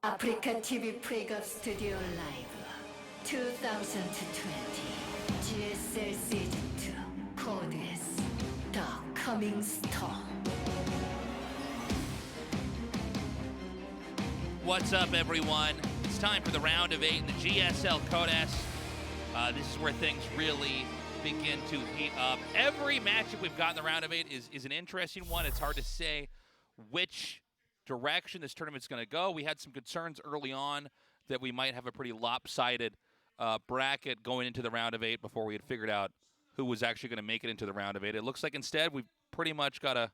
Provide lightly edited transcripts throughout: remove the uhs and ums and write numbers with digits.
아프리카 TV 프레이업 스튜디오 라이브 2020 GSL 시즌 2 코드 S The Coming Storm. What's up, everyone? It's time for the round of 8 in the GSL Code S. This is where things really begin to heat up. Every matchup we've got in the round of 8 is an interesting one. It's hard to say which direction this tournament's going to go. We had some concerns early on that we might have a pretty lopsided bracket going into the round of 8 before we had figured out who was actually going to make it into the round of 8. It looks like instead we've pretty much got as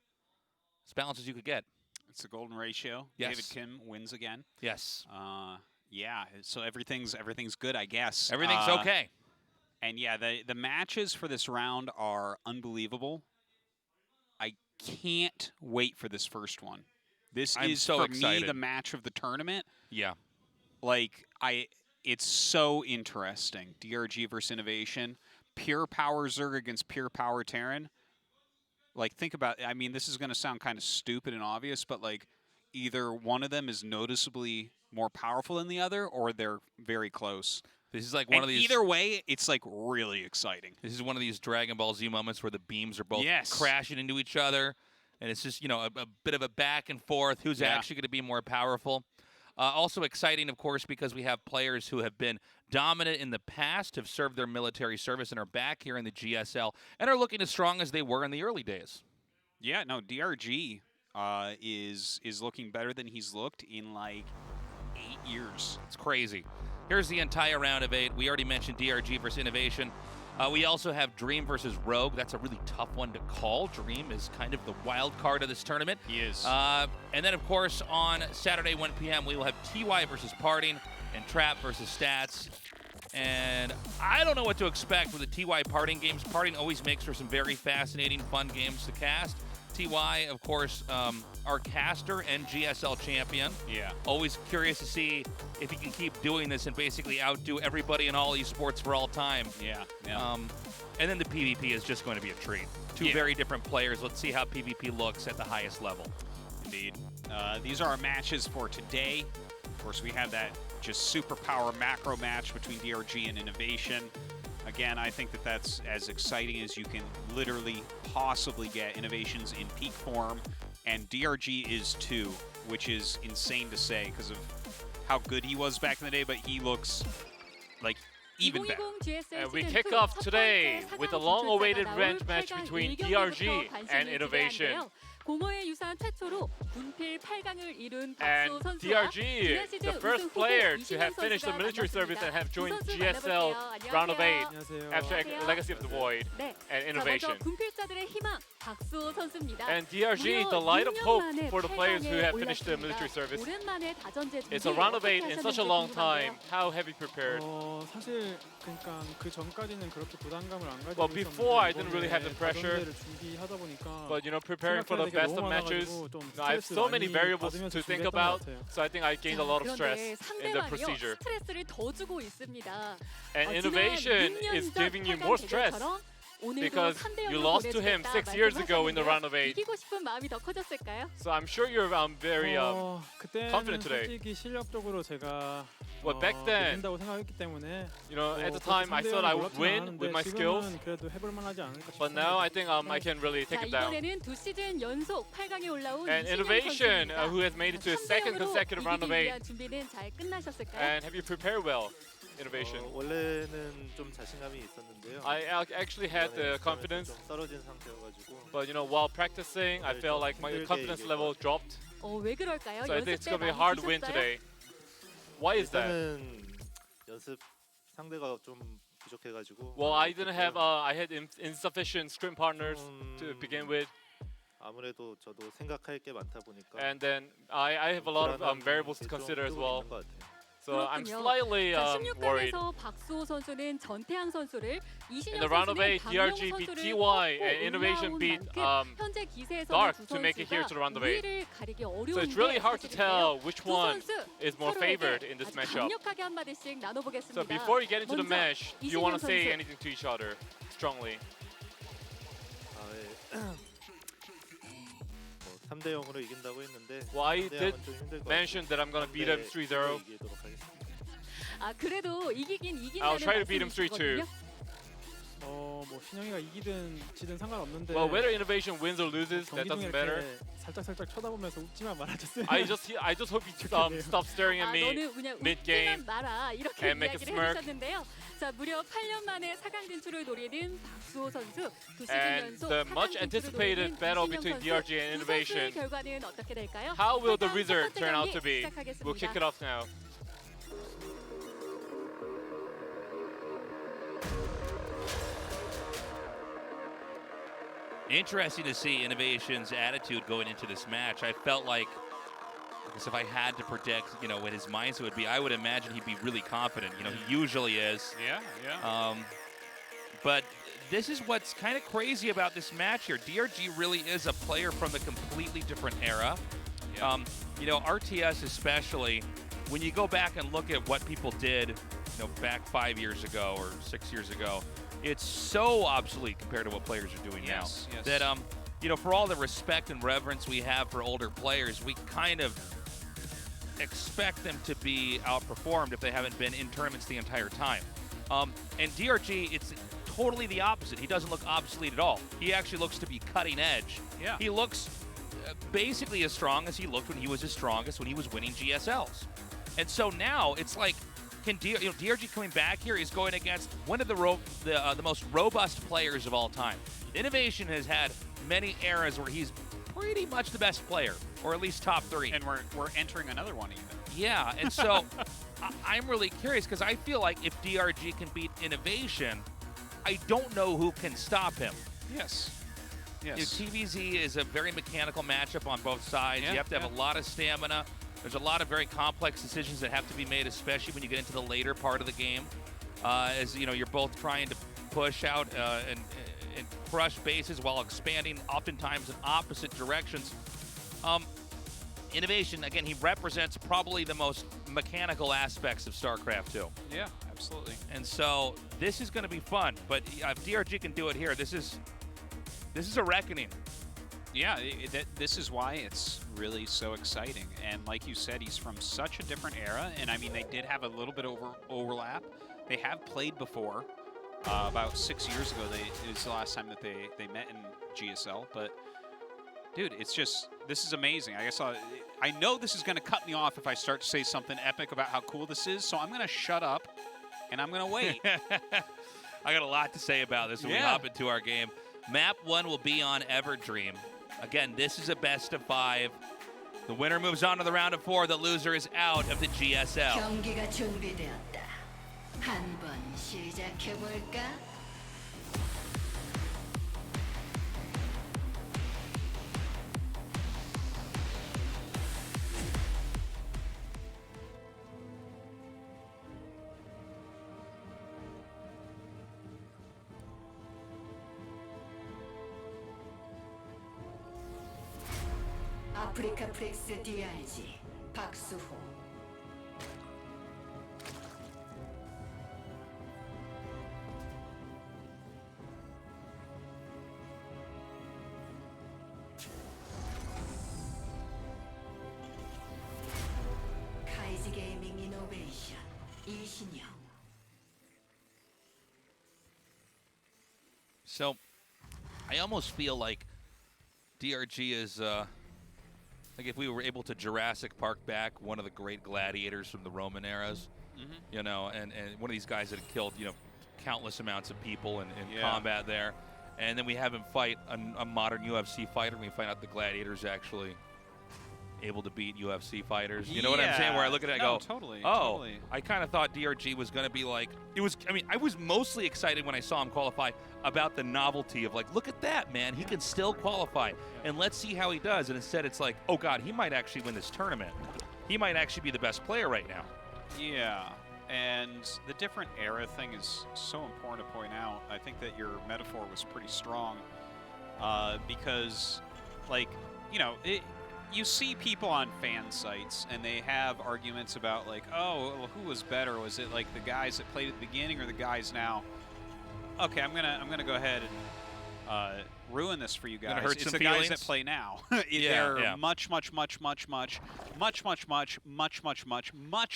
balanced as you could get. It's a golden ratio. Yes. David Kim wins again. Yes. Yeah, so everything's good, I guess. Everything's okay. And yeah, the matches for this round are unbelievable. I can't wait for this first one. This I'm is so for excited. me the match of the tournament. Yeah. Like it's so interesting. DRG versus INnoVation, pure power Zerg against pure power Terran. Like, think about, I mean, this is going to sound kind of stupid and obvious, but like either one of them is noticeably more powerful than the other, or they're very close. This is like one of these. Either way, it's like really exciting. This is one of these Dragon Ball Z moments where the beams are both Yes. crashing into each other, and it's just, you know, a bit of a back and forth. Who's actually going to be more powerful? Also exciting, of course, because we have players who have been dominant in the past, have served their military service, and are back here in the GSL, and are looking as strong as they were in the early days. Yeah, no, DRG is looking better than he's looked in like 8 years. It's crazy. Here's the entire round of 8. We already mentioned DRG versus INnoVation. We also have Dream versus Rogue. That's a really tough one to call. Dream is kind of the wild card of this tournament. He is. And then, of course, on Saturday, 1 p.m., we will have TY versus Parting and Trap versus Stats. And I don't know what to expect with the TY Parting games. Parting always makes for some very fascinating, fun games to cast. TY, of course, our caster and GSL champion. Yeah. Always curious to see if he can keep doing this and basically outdo everybody in all esports for all time. Yeah. Yeah. And then the PvP is just going to be a treat. Two very different players. Let's see how PvP looks at the highest level. Indeed. These are our matches for today. Of course, we have that just superpower macro match between DRG and INnoVation. Again, I think that that's as exciting as you can literally possibly get. INnoVation's in peak form, and DRG is too, which is insane to say because of how good he was back in the day, but he looks like even better. And we kick off today with the long-awaited revenge match between DRG and INnoVation. And DRG, the first player to have finished the military service and have joined GSL round of 8 after Legacy of the Void and INnoVation. And DRG, the light of hope for the players who have finished their military service. It's a round of 8 in such a long time. How have you prepared? Well, before I didn't really have the pressure, but you know, preparing for the best of matches, I have so many variables to think about, so I think I gained a lot of stress in the procedure. And INnoVation is giving you more stress because you lost to him 6 years ago in the round of 8. So I'm sure you're very confident today. But back then, you know, at the time I thought I would win with my skills, but now I think I can really take it down. And INnoVation, who has made it to a second consecutive round of 8. And have you prepared well, INnoVation? I actually had the confidence, but you know, while practicing, I felt like my confidence level dropped. So I think it's going to be a hard win today. Why is that? Well, I didn't have, I had insufficient scrim partners to begin with. And then I have a lot of variables to consider as well. So I'm slightly worried. In the round of 8, DRG beat TY and INnoVation beat Dark to make it here to the round of 8. So it's really hard to tell which one is more favored in this matchup. So before you get into the match, do you want to say anything to each other strongly? 3대 0으로 이긴다고 했는데 Well, I 3대 did 0은 좀 힘들 것 mention that I'm gonna beat him 3-0. 이기도록 하겠습니다. 아 그래도 이기긴 I'll 이긴다는 try to beat him 3-2. 말씀이시거든요. 뭐 신영이가 이기든 지든 상관없는데 Well, whether INnoVation wins or loses, that 경기 중에 doesn't matter. 이렇게 살짝 쳐다보면서 웃지만 말아줬어요. I just hope he stop staring at 아 me. 너는 그냥 mid-game 웃지만 마라 이렇게 and make a 이야기를 smirk. 해주셨는데요. 자 무려 8년 만에 4강 진출을 노리는 박수호 선수, 두 시즌 And 연속 the 4강 much 진출을 anticipated 노리는 battle 이신영 between 선수. DRG and 두 선수의 INnoVation. 결과는 어떻게 될까요? How will the 8강 첫 result 번째 turn out 경기 to be? 시작하겠습니다. We'll kick it off now. Interesting to see INnoVation's attitude going into this match. I felt like, because if I had to predict, what his mindset would be, I would imagine he'd be really confident. He usually is. Yeah. But this is what's kind of crazy about this match here. DRG really is a player from a completely different era. Yeah. RTS especially, when you go back and look at what people did, back 5 years ago or 6 years ago, it's so obsolete compared to what players are doing now. Yes. That, for all the respect and reverence we have for older players, we kind of expect them to be outperformed if they haven't been in tournaments the entire time. And DRG, it's totally the opposite. He doesn't look obsolete at all. He actually looks to be cutting edge. Yeah. He looks basically as strong as he looked when he was his strongest, when he was winning GSLs. And so now it's like, DRG coming back here is going against one of the most robust players of all time. INnoVation has had many eras where he's pretty much the best player, or at least top 3. And we're entering another one even. Yeah, and so I'm really curious because I feel like if DRG can beat INnoVation, I don't know who can stop him. Yes. TVZ is a very mechanical matchup on both sides. Yeah, You have to have a lot of stamina. There's a lot of very complex decisions that have to be made, especially when you get into the later part of the game. As you're both trying to push out and crush bases while expanding, oftentimes in opposite directions. INnoVation, again, he represents probably the most mechanical aspects of StarCraft 2. Yeah, absolutely. And so this is going to be fun. But if DRG can do it here, this is a reckoning. Yeah, this is why it's really so exciting. And like you said, he's from such a different era. And I mean, they did have a little bit of overlap. They have played before. About 6 years ago, it was the last time that they met in GSL. But dude, this is amazing. I guess I know this is going to cut me off if I start to say something epic about how cool this is. So I'm going to shut up and I'm going to wait. I got a lot to say about this when we hop into our game. Map 1 will be on Everdream. Again, this is a best of 5. The winner moves on to the round of 4. The loser is out of the GSL. 경기가 준비되었다. 한번 시작해 볼까? 아프리카 프렉스 DRG 박수호. 카이지 게이밍 이노베이션 이신영. So, I almost feel like DRG is, like if we were able to Jurassic Park back one of the great gladiators from the Roman eras, and one of these guys that had killed, countless amounts of people in combat there. And then we have him fight a modern UFC fighter, and we find out the gladiator's actually able to beat UFC fighters. You know what I'm saying? Where I look at it and go, totally. I kind of thought DRG was going to be like, I was mostly excited when I saw him qualify about the novelty of like, look at that, man. He can still qualify. And let's see how he does. And instead it's like, oh, God, he might actually win this tournament. He might actually be the best player right now. Yeah. And the different era thing is so important to point out. I think that your metaphor was pretty strong because, like, you see people on fan sites and they have arguments about like, oh, well, who was better? Was it like the guys that played at the beginning or the guys now? Okay, I'm gonna go ahead ruin this for you Gonna guys. hurt It's some the guys feelings? that play now. Yeah, They're yeah. much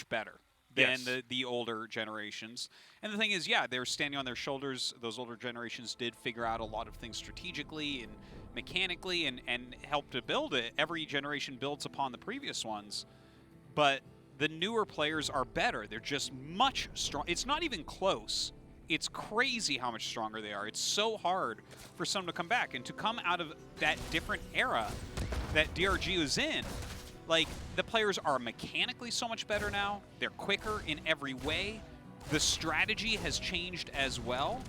better than Yes. the older generations. And the thing is, yeah, they're standing on their shoulders. Those older generations did figure out a lot of things strategically and mechanically and help to build it. Every generation builds upon the previous ones. But the newer players are better. They're just much strong. It's not even close. It's crazy how much stronger they are. It's so hard for some to come back. And to come out of that different era that DRG was in, like, the players are mechanically so much better now. They're quicker in every way. The strategy has changed as well.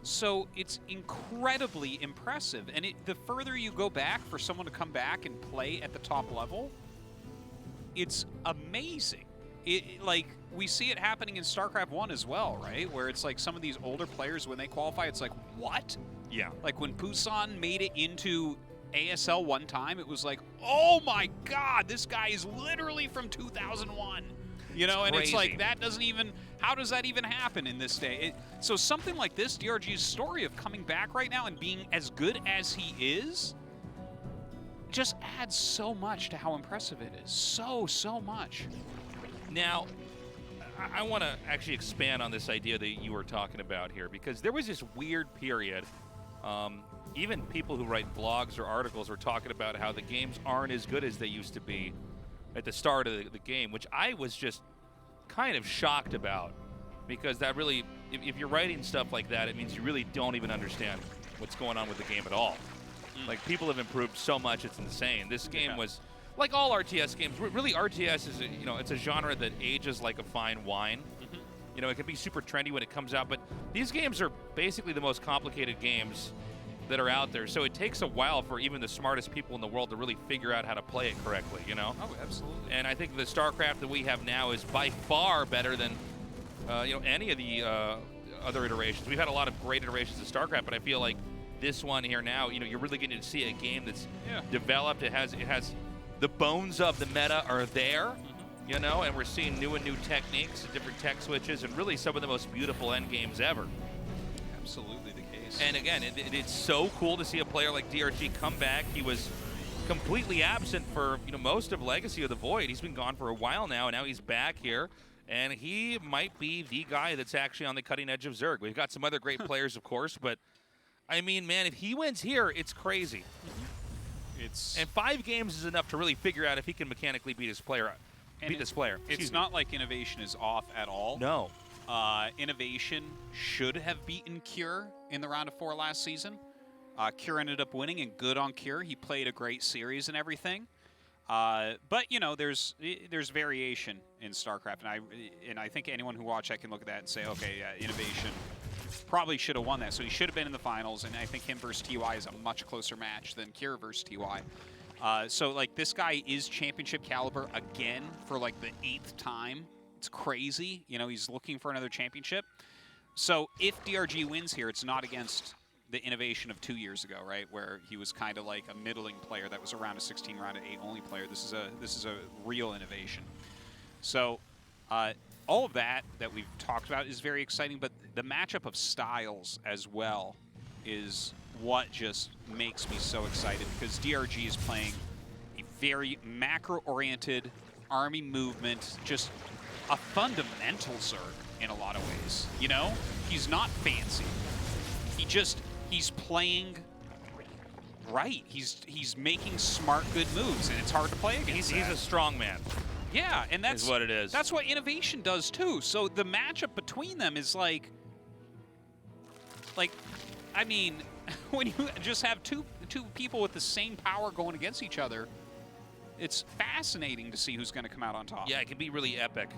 So it's incredibly impressive. And the further you go back for someone to come back and play at the top level, it's amazing. Like, we see it happening in StarCraft 1 as well, right? Where it's like some of these older players, when they qualify, it's like, what? Yeah. Like when Busan made it into ASL one time, it was like, oh my God, this guy is literally from 2001. You know, and it's like, that doesn't even, how does that even happen in this day? So something like this, DRG's story of coming back right now and being as good as he is, just adds so much to how impressive it is. So much. Now, I want to actually expand on this idea that you were talking about here, because there was this weird period. Even people who write blogs or articles were talking about how the games aren't as good as they used to be at the start of the game, which I was just kind of shocked about, because that really, if you're writing stuff like that, it means you really don't even understand what's going on with the game at all. Like, people have improved so much, it's insane. This game was, like all RTS games, really RTS is, you know, it's a genre that ages like a fine wine. You know, it can be super trendy when it comes out, but these games are basically the most complicated games that are out there. So it takes a while for even the smartest people in the world to really figure out how to play it correctly, you know? Oh, absolutely. And I think the StarCraft that we have now is by far better than, you know, any of the other iterations. We've had a lot of great iterations of StarCraft, but I feel like this one here now, you know, you're really getting to see a game that's developed. It has the bones of the meta are there, you know, and we're seeing new techniques, different tech switches, and really some of the most beautiful end games ever. Absolutely the case. And again, it's so cool to see a player like DRG come back. He was completely absent for, you know, most of Legacy of the Void. He's been gone for a while now, and now he's back here. And he might be the guy that's actually on the cutting edge of Zerg. We've got some other great players, of course, but I mean, man, if he wins here, it's crazy. And 5 games is enough to really figure out if he can mechanically beat his player. It's not like INnoVation is off at all. No. INnoVation should have beaten Cure in the round of 4 last season. Cure ended up winning, and good on Cure. He played a great series and everything. But you know, there's variation in StarCraft, and I think anyone who watched that can look at that and say, okay, yeah, INnoVation probably should have won that. So he should have been in the finals, and I think him versus TY is a much closer match than Cure versus TY. So like, this guy is championship caliber again for like the 8th time. It's crazy. You know, he's looking for another championship. So if DRG wins here, it's not against the INnoVation of 2 years ago, right, where he was kind of like a middling player that was around a 16 round of 8 only player. This is a real INnoVation. So all of that we've talked about is very exciting, but the matchup of styles as well is what just makes me so excited, because DRG is playing a very macro-oriented army movement, just a fundamental Zerg in a lot of ways. You know, he's not fancy. He's playing right. He's making smart, good moves, and it's hard to play against. He's a strong man. Yeah, and that's what it is. That's what INnoVation does too. So the matchup between them is like, I mean, when you just have two people with the same power going against each other, it's fascinating to see who's going to come out on top. Yeah, it can be really epic.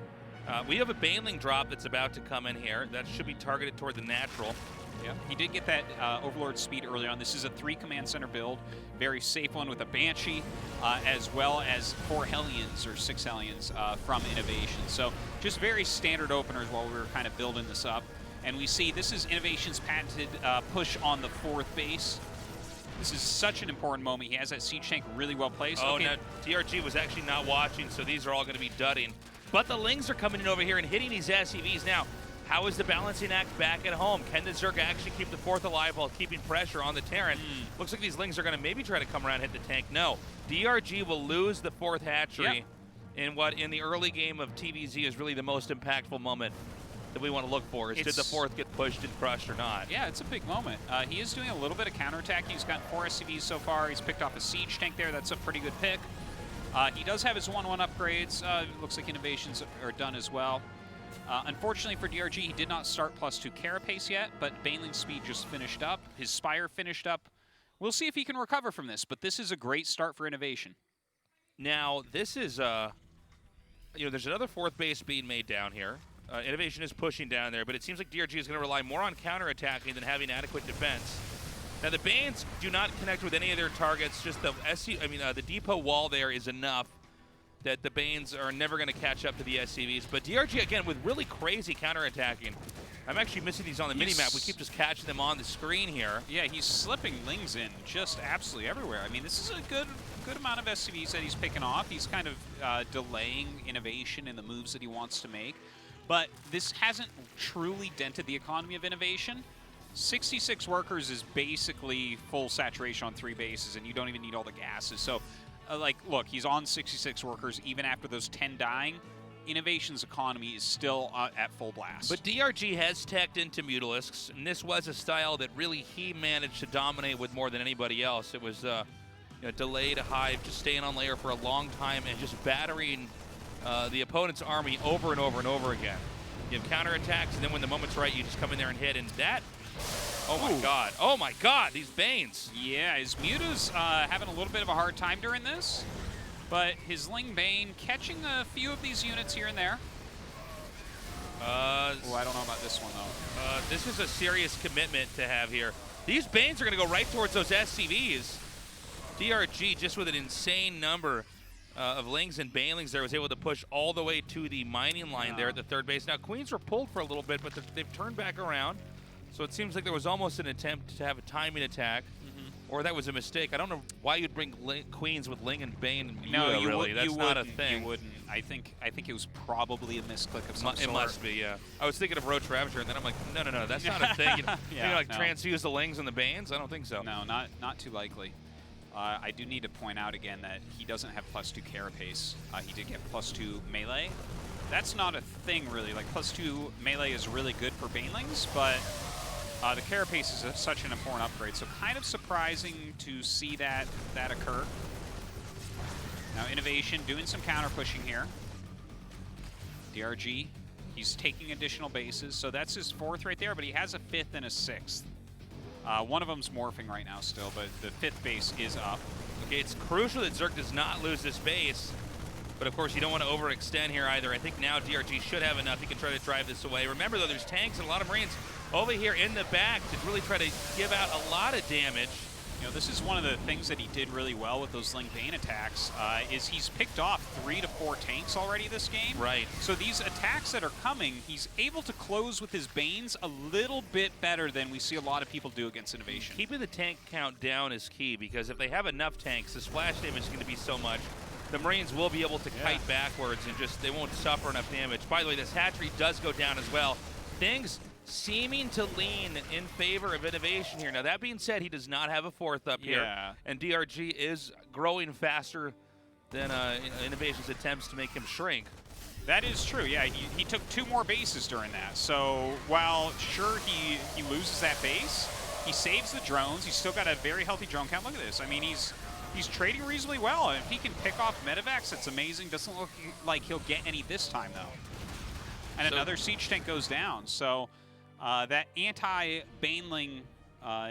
We have a Baneling drop that's about to come in here. That should be targeted toward the natural. Yeah, he did get that Overlord speed early on. This is a 3 command center build. Very safe one with a Banshee, as well as 4 Hellions or 6 Hellions from INnoVation. So just very standard openers while we were kind of building this up. And we see this is INnoVation's patented push on the 4th base. This is such an important moment. He has that siege tank really well placed. Oh, now DRG was actually not watching, so these are all going to be dudding. But the Lings are coming in over here and hitting these SCVs. Now, How is the balancing act back at home? Can the Zerg actually keep the fourth alive while keeping pressure on the Terran? Looks like these Lings are going to maybe try to come around and hit the tank. No. DRG will lose the fourth hatchery in what, in the early game of TVZ, is really the most impactful moment that we want to look for. Is did the fourth get pushed and crushed or not? Yeah, it's a big moment. He is doing a little bit of counterattack. He's gotten 4 SCVs so far. He's picked off a siege tank there. That's a pretty good pick. He does have his 1-1 upgrades. Looks like innovations are done as well. Unfortunately for DRG, he did not start +2 carapace yet, but Baneling's speed just finished up. His Spire finished up. We'll see if he can recover from this, but this is a great start for innovation. Now, this is, there's another fourth base being made down here. Innovation is pushing down there, but it seems like DRG is going to rely more on counterattacking than having adequate defense. Now, the Banes do not connect with any of their targets. Just the depot wall there is enough that the Banes are never going to catch up to the SCVs. But DRG, again, with really crazy counterattacking. I'm actually missing these on the minimap. We keep just catching them on the screen here. Yeah, he's slipping Lings in just absolutely everywhere. I mean, this is a good amount of SCVs that he's picking off. He's kind of delaying innovation in the moves that he wants to make. But this hasn't truly dented the economy of innovation. 66 workers is basically full saturation on 3 bases, and you don't even need all the gases. So, look, he's on 66 workers even after those 10 dying. Innovation's economy is still at full blast. But DRG has teched into Mutalisks, and this was a style that really he managed to dominate with more than anybody else. It was delayed hive, just staying on layer for a long time and just battering the opponent's army over and over and over again. You have counterattacks, and then when the moment's right, you just come in there and hit, and that... Oh my god, these Banes. Yeah, his Muta's having a little bit of a hard time during this, but his Ling Bane catching a few of these units here and there. I don't know about this one, though. This is a serious commitment to have here. These Banes are going to go right towards those SCVs. DRG, just with an insane number of Lings and Banelings there, was able to push all the way to the mining line there at the third base. Now, Queens were pulled for a little bit, but they've turned back around. So it seems like there was almost an attempt to have a timing attack, or that was a mistake. I don't know why you'd bring Queens with Ling and Bane and Muta, really. That's not a thing. You wouldn't. I think it was probably a misclick of some sort. It must be, yeah. I was thinking of Roach Ravager, and then I'm like, no, that's not a thing. Transfuse the Lings and the Banes? I don't think so. No, not too likely. I do need to point out again that he doesn't have +2 carapace. He did get +2 melee. That's not a thing, really. Like, +2 melee is really good for Banelings, but the carapace is such an important upgrade, so kind of surprising to see that occur. Now, Innovation doing some counter pushing here. DRG, he's taking additional bases, so that's his 4th right there, but he has a 5th and a 6th. One of them's morphing right now still, but the 5th base is up. Okay, it's crucial that Zerg does not lose this base, but of course you don't want to overextend here either. I think now DRG should have enough. He can try to drive this away. Remember though, there's tanks and a lot of Marines over here in the back to really try to give out a lot of damage. You know, this is one of the things that he did really well with those Ling Bane attacks, is he's picked off 3 to 4 tanks already this game. Right. So these attacks that are coming, he's able to close with his Banes a little bit better than we see a lot of people do against Innovation. Keeping the tank count down is key, because if they have enough tanks, the splash damage is going to be so much. The Marines will be able to kite backwards and they won't suffer enough damage. By the way, this hatchery does go down as well. Things seeming to lean in favor of Innovation here. Now, that being said, he does not have a 4th up here, and DRG is growing faster than Innovation's attempts to make him shrink. That is true, yeah. He took 2 more bases during that. So while, sure, he loses that base, he saves the drones. He's still got a very healthy drone count. Look at this. I mean, he's trading reasonably well. If he can pick off medevacs, it's amazing. Doesn't look like he'll get any this time, though. And another siege tank goes down. So that anti-Baneling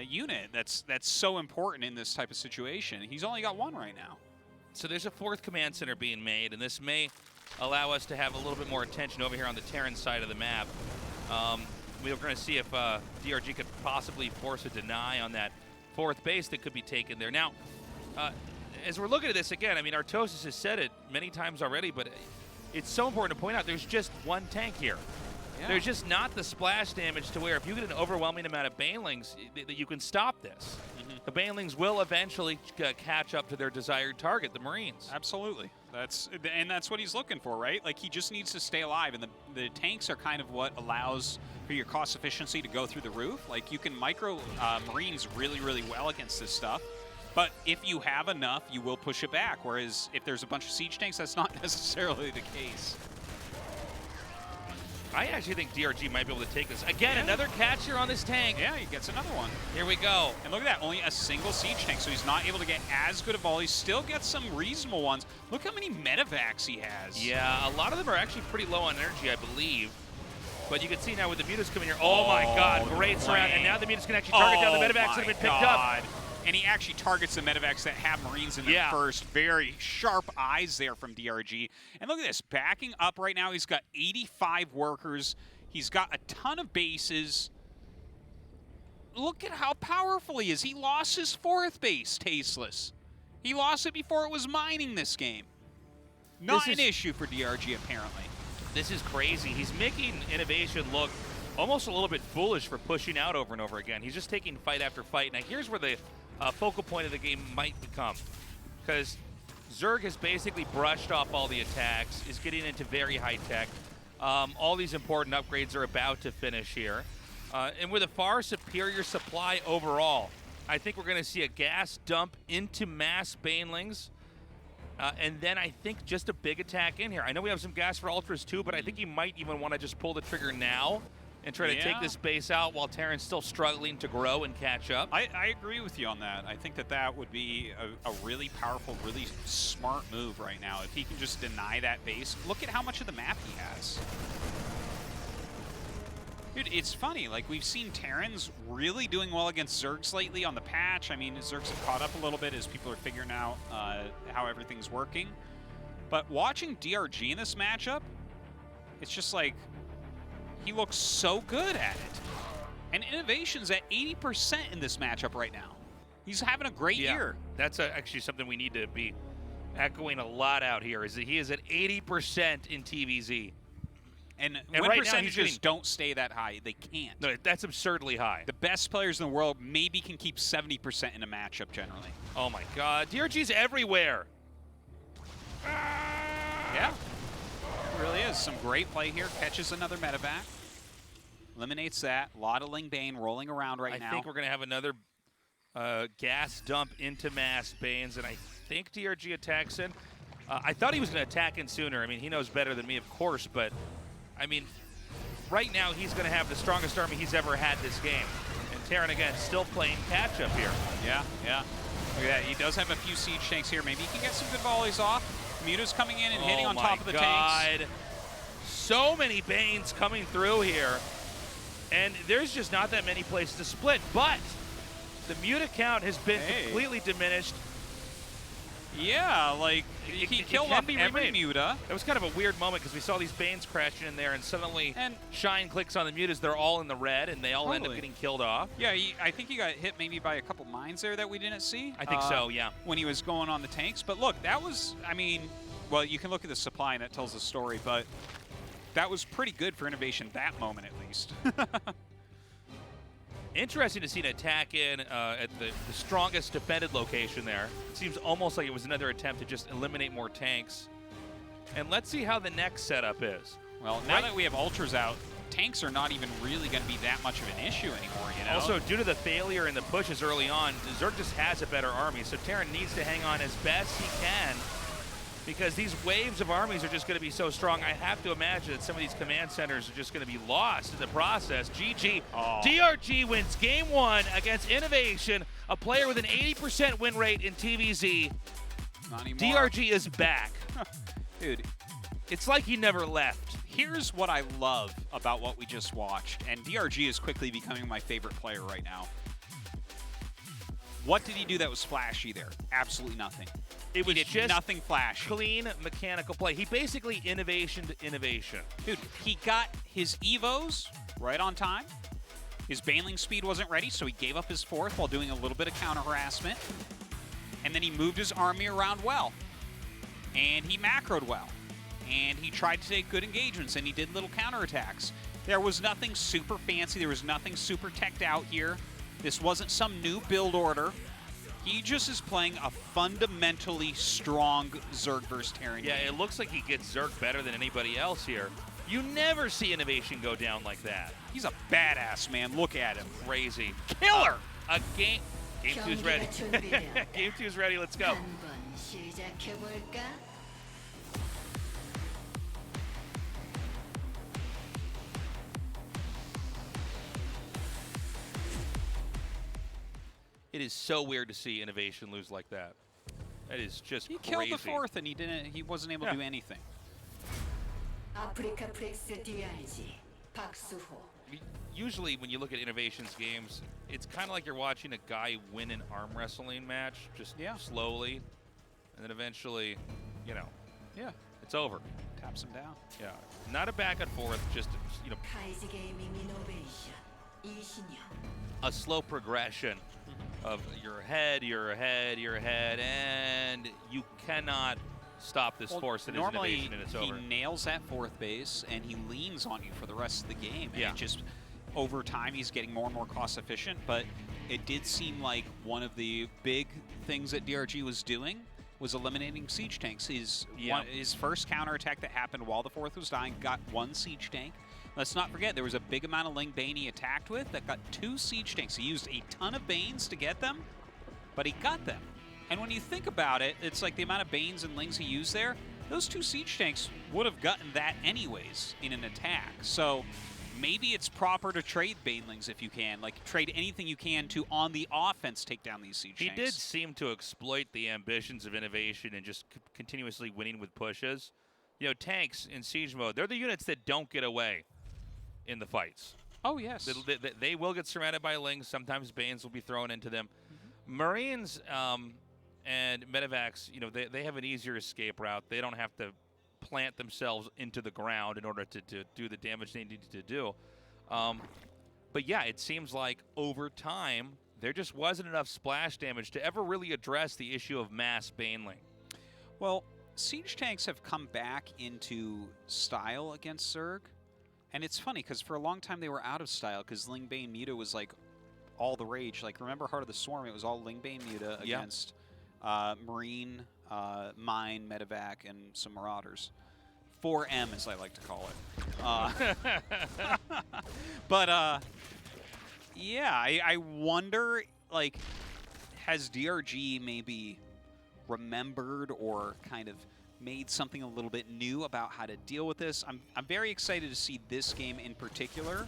unit, that's so important in this type of situation. He's only got 1 right now. So there's a 4th command center being made, and this may allow us to have a little bit more attention over here on the Terran side of the map. We're going to see if DRG could possibly force a deny on that 4th base that could be taken there. Now, as we're looking at this again, I mean, Artosis has said it many times already, but it's so important to point out there's just 1 tank here. Yeah. There's just not the splash damage to where if you get an overwhelming amount of Banelings, that you can stop this. The Banelings will eventually catch up to their desired target, the Marines. Absolutely. And that's what he's looking for, right? Like, he just needs to stay alive, and the tanks are kind of what allows for your cost efficiency to go through the roof. Like, you can micro Marines really, really well against this stuff, but if you have enough, you will push it back, whereas if there's a bunch of siege tanks, that's not necessarily the case. I actually think DRG might be able to take this. Again, another catch here on this tank. Yeah, he gets another one. Here we go. And look at that, only a single siege tank, so he's not able to get as good a volley. Still gets some reasonable ones. Look how many medevacs he has. Yeah, a lot of them are actually pretty low on energy, I believe. But you can see now with the mutas coming here. Oh my God, great surround. And now the mutas can actually target down the medevacs that have been picked up. And he actually targets the medevacs that have Marines in them first. Very sharp eyes there from DRG. And look at this, backing up right now. He's got 85 workers. He's got a ton of bases. Look at how powerful he is. He lost his 4th base, Tasteless. He lost it before it was mining this game. Not an issue for DRG, apparently. This is crazy. He's making INnoVation look almost a little bit foolish for pushing out over and over again. He's just taking fight after fight. Now, here's where the focal point of the game might become, because Zerg has basically brushed off all the attacks, is getting into very high tech. All these important upgrades are about to finish here. And with a far superior supply overall, I think we're going to see a gas dump into mass banelings. And then I think just a big attack in here. I know we have some gas for ultras too, but I think you might even want to just pull the trigger now and try to take this base out while Terran's still struggling to grow and catch up. I agree with you on that. I think that that would be a really powerful, really smart move right now. If he can just deny that base. Look at how much of the map he has. Dude, it's funny. Like, we've seen Terrans really doing well against Zergs lately on the patch. I mean, Zergs have caught up a little bit as people are figuring out how everything's working. But watching DRG in this matchup, it's just like, he looks so good at it. And INnoVation's at 80% in this matchup right now. He's having a great year. That's actually something we need to be echoing a lot out here, is that he is at 80% in TVZ. And win right percentages now he's don't stay that high. They can't. No, that's absurdly high. The best players in the world maybe can keep 70% in a matchup generally. Oh my God, DRG's everywhere. Yeah. It really is. Some great play here. Catches another medevac. Eliminates that. A lot of Ling Bane rolling around right now. I think we're going to have another gas dump into mass Banes, and I think DRG attacks in. I thought he was going to attack in sooner. I mean, he knows better than me, of course, but, I mean, right now he's going to have the strongest army he's ever had this game. And Terran, again, still playing catch-up here. Yeah, yeah. Look at that. He does have a few siege tanks here. Maybe he can get some good volleys off. Muta's coming in and hitting on top of the tanks. So many Banes coming through here. And there's just not that many places to split. But the Muta count has been completely diminished. Yeah, like, he killed off every Muta. It was kind of a weird moment because we saw these Banes crashing in there, and suddenly Shine clicks on the Mutas. They're all in the red, and they all end up getting killed off. Yeah, I think he got hit maybe by a couple mines there that we didn't see. I think so, yeah. When he was going on the tanks. But look, that was, I mean, well, you can look at the supply, and that tells the story, but that was pretty good for INnoVation that moment, at least. Interesting to see an attack in at the strongest defended location there. It seems almost like it was another attempt to just eliminate more tanks. And let's see how the next setup is. Well, now that we have Ultras out, tanks are not even really going to be that much of an issue anymore, you know? Also, due to the failure in the pushes early on, Zerg just has a better army, so Terran needs to hang on as best he can, because these waves of armies are just going to be so strong. I have to imagine that some of these command centers are just going to be lost in the process. GG. DRG wins game 1 against INnoVation, a player with an 80% win rate in TVZ. Not anymore. DRG is back. Dude, it's like he never left. Here's what I love about what we just watched, and DRG is quickly becoming my favorite player right now. What did he do that was flashy there? Absolutely nothing. It was just nothing flashy. Clean mechanical play. He basically innovation to innovation. Dude, he got his Evos right on time. His Baneling speed wasn't ready, so he gave up his 4th while doing a little bit of counter harassment. And then he moved his army around well. And he macroed well. And he tried to take good engagements, and he did little counterattacks. There was nothing super fancy. There was nothing super teched out here. This wasn't some new build order. He just is playing a fundamentally strong Zerg versus Terran. Yeah, it looks like he gets Zerg better than anybody else here. You never see INnoVation go down like that. He's a badass, man. Look at him. Crazy. Killer! Game 2's ready. Game 2's ready. Let's go. 한번 시작해볼까? It is so weird to see INnoVation lose like that. That is just He crazy. killed the fourth, and he wasn't able to do anything. 아프리카 프렉스 DRG 박수호. Usually when you look at INnoVation's games, it's kind of like you're watching a guy win an arm wrestling match, just slowly, and then eventually, you know, it's over. Taps him down. Yeah, not a back and forth, just, you know, 카이지 게이밍 이노베이션 이신영. a slow progression of you're ahead, you're ahead, you're ahead, and you cannot stop this force that is normally INnoVation, and it's he over. nails that fourth base, and he leans on you for the rest of the game. And Yeah. it just, over time, he's getting more and more cost efficient, but it did seem like one of the big things that DRG was doing was eliminating siege tanks. His first counterattack that happened while the fourth was dying got 1 siege tank. Let's not forget, there was a big amount of Ling Bane he attacked with that got 2 siege tanks. He used a ton of Banes to get them, but he got them. And when you think about it, it's like the amount of Banes and Lings he used there, those 2 siege tanks would have gotten that anyways in an attack. So maybe it's proper to trade Banelings if you can. Like, trade anything you can to, on the offense, take down these siege tanks. He did seem to exploit the ambitions of INnoVation and just continuously winning with pushes. You know, tanks in siege mode, they're the units that don't get away in the fights. Oh, yes. They will get surrounded by Lings. Sometimes Banes will be thrown into them. Marines and Medivacs, you know, they have an easier escape route. They don't have to plant themselves into the ground in order to do the damage they need to do. But yeah, it seems like over time, there just wasn't enough splash damage to ever really address the issue of mass Baneling. Well, siege tanks have come back into style against Zerg. And it's funny, because for a long time they were out of style, because Ling Bane Muta was like all the rage. Like, remember Heart of the Swarm? It was all Ling Bane Muta against Marine, Mine, Medivac, and some Marauders. 4M, as I like to call it. But, yeah, I wonder, like, has DRG maybe remembered or kind of made something a little bit new about how to deal with this? I'm very excited to see this game in particular,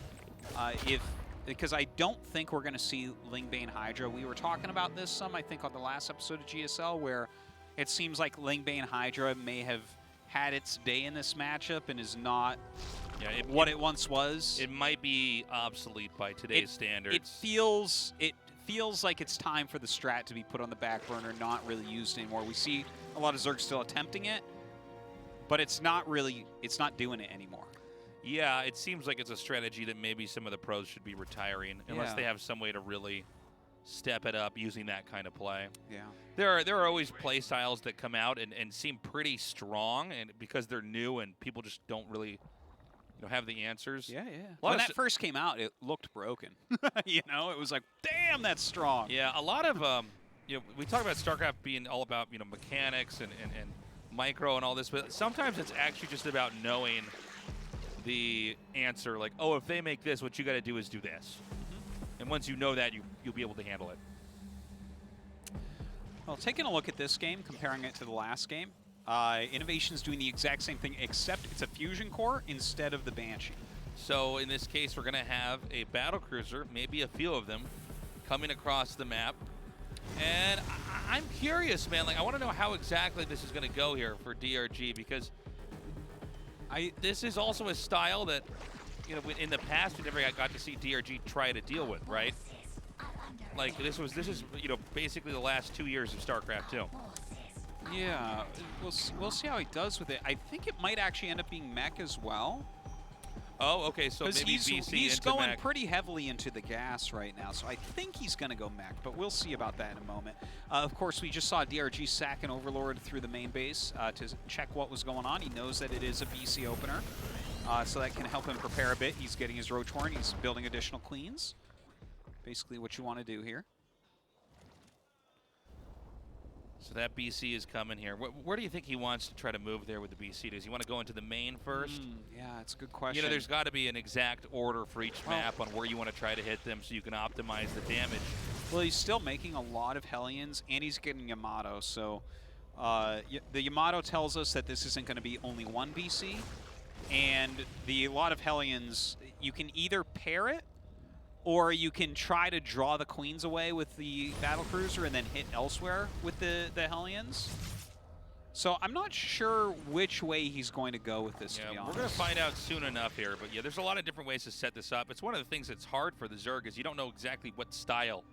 because I don't think we're going to see Ling Bane Hydra. We were talking about this some, I think, on the last episode of GSL, where it seems like Ling Bane Hydra may have had its day in this matchup and is not what it once was. It might be obsolete by today's standards. It feels like it's time for the strat to be put on the back burner, not really used anymore. We see a lot of Zerg still attempting it, but it's not doing it anymore. Yeah, it seems like it's a strategy that maybe some of the pros should be retiring, unless they have some way to really step it up using that kind of play. Yeah. There are always play styles that come out and seem pretty strong, and because they're new and people just don't really have the answers. Yeah. When that first came out, it looked broken. You know, it was like, damn, that's strong. Yeah, a lot of we talk about StarCraft being all about mechanics and micro and all this, but sometimes it's actually just about knowing the answer. Like, oh, if they make this, what you got to do is do this. And once you know that, you'll be able to handle it. Well, taking a look at this game, comparing it to the last game, INnoVation's doing the exact same thing, except it's a fusion core instead of the Banshee. So in this case, we're going to have a battlecruiser, maybe a few of them, coming across the map. And I'm curious, man. Like, I want to know how exactly this is going to go here for DRG, because this is also a style that, in the past we never got to see DRG try to deal with, right? Like, this is basically the last 2 years of StarCraft 2. Yeah, we'll see how he does with it. I think it might actually end up being mech as well. Oh, okay, so maybe he's into going mech. pretty heavily into the gas right now, so I think he's going to go mech, but we'll see about that in a moment. Of course, we just saw DRG sack an Overlord through the main base to check what was going on. He knows that it is a BC opener, so that can help him prepare a bit. He's getting his Roach Horn. He's building additional queens. Basically what you want to do here. So that BC is coming here. Where do you think he wants to try to move there with the BC? Does he want to go into the main first? Yeah, that's a good question. You know, there's got to be an exact order for each map on where you want to try to hit them so you can optimize the damage. Well, he's still making a lot of Hellions, and he's getting Yamato, so the Yamato tells us that this isn't going to be only one BC, and a lot of Hellions, you can either pair it, or you can try to draw the Queens away with the Battlecruiser and then hit elsewhere with the Hellions. So I'm not sure which way he's going to go with this, to be honest. We're going to find out soon enough here, but yeah, there's a lot of different ways to set this up. It's one of the things that's hard for the Zerg is you don't know exactly what style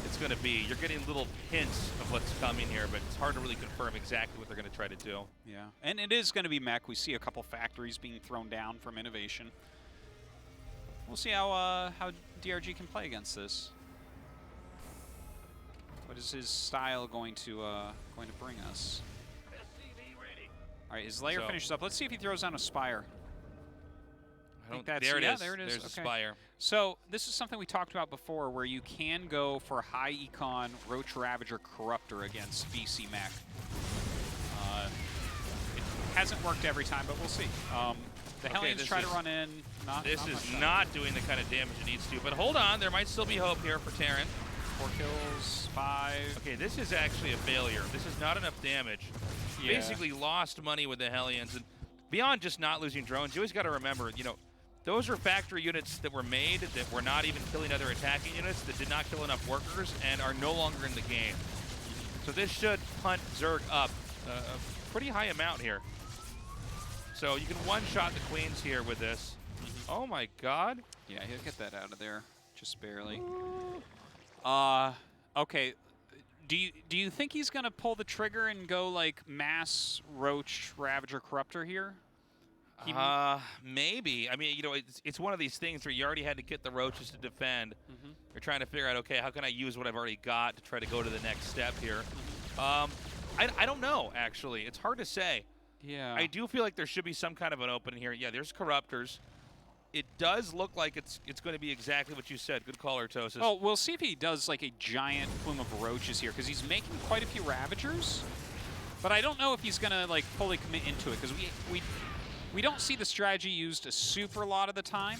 it's going to be. You're getting little hints of what's coming here, but it's hard to really confirm exactly what they're going to try to do. Yeah, and it is going to be mech. We see a couple factories being thrown down from INnoVation. We'll see how DRG can play against this. What is his style going to bring us? All right, his layer finishes up. Let's see if he throws down a Spire. There it is. There it is. There's a Spire. So this is something we talked about before, where you can go for high econ Roach Ravager Corruptor against BC mech. It hasn't worked every time, but we'll see. The Hellions try to run in. This is not doing the kind of damage it needs to, but hold on, there might still be hope here for Terran. 4 kills, 5. Okay, this is actually a failure. This is not enough damage. Yeah. Basically lost money with the Hellions, and beyond just not losing drones, you always got to remember, you know, those are factory units that were made that were not even killing other attacking units, that did not kill enough workers, and are no longer in the game. So this should punt Zerg up a pretty high amount here. So you can one-shot the Queens here with this. Oh my God. Yeah, he'll get that out of there, just barely. Okay. Do you think he's gonna pull the trigger and go like mass Roach Ravager Corruptor here? Maybe. I mean, you know, it's one of these things where you already had to get the Roaches to defend. You're trying to figure out, okay, how can I use what I've already got to try to go to the next step here? I don't know, actually. It's hard to say. Yeah. I do feel like there should be some kind of an opening here. Yeah, there's Corruptors. It does look like it's going to be exactly what you said. Good call, Artosis. Oh, we'll see if he does like a giant plume of Roaches here, because he's making quite a few Ravagers. But I don't know if he's going to like fully commit into it, because we don't see the strategy used a super lot of the time.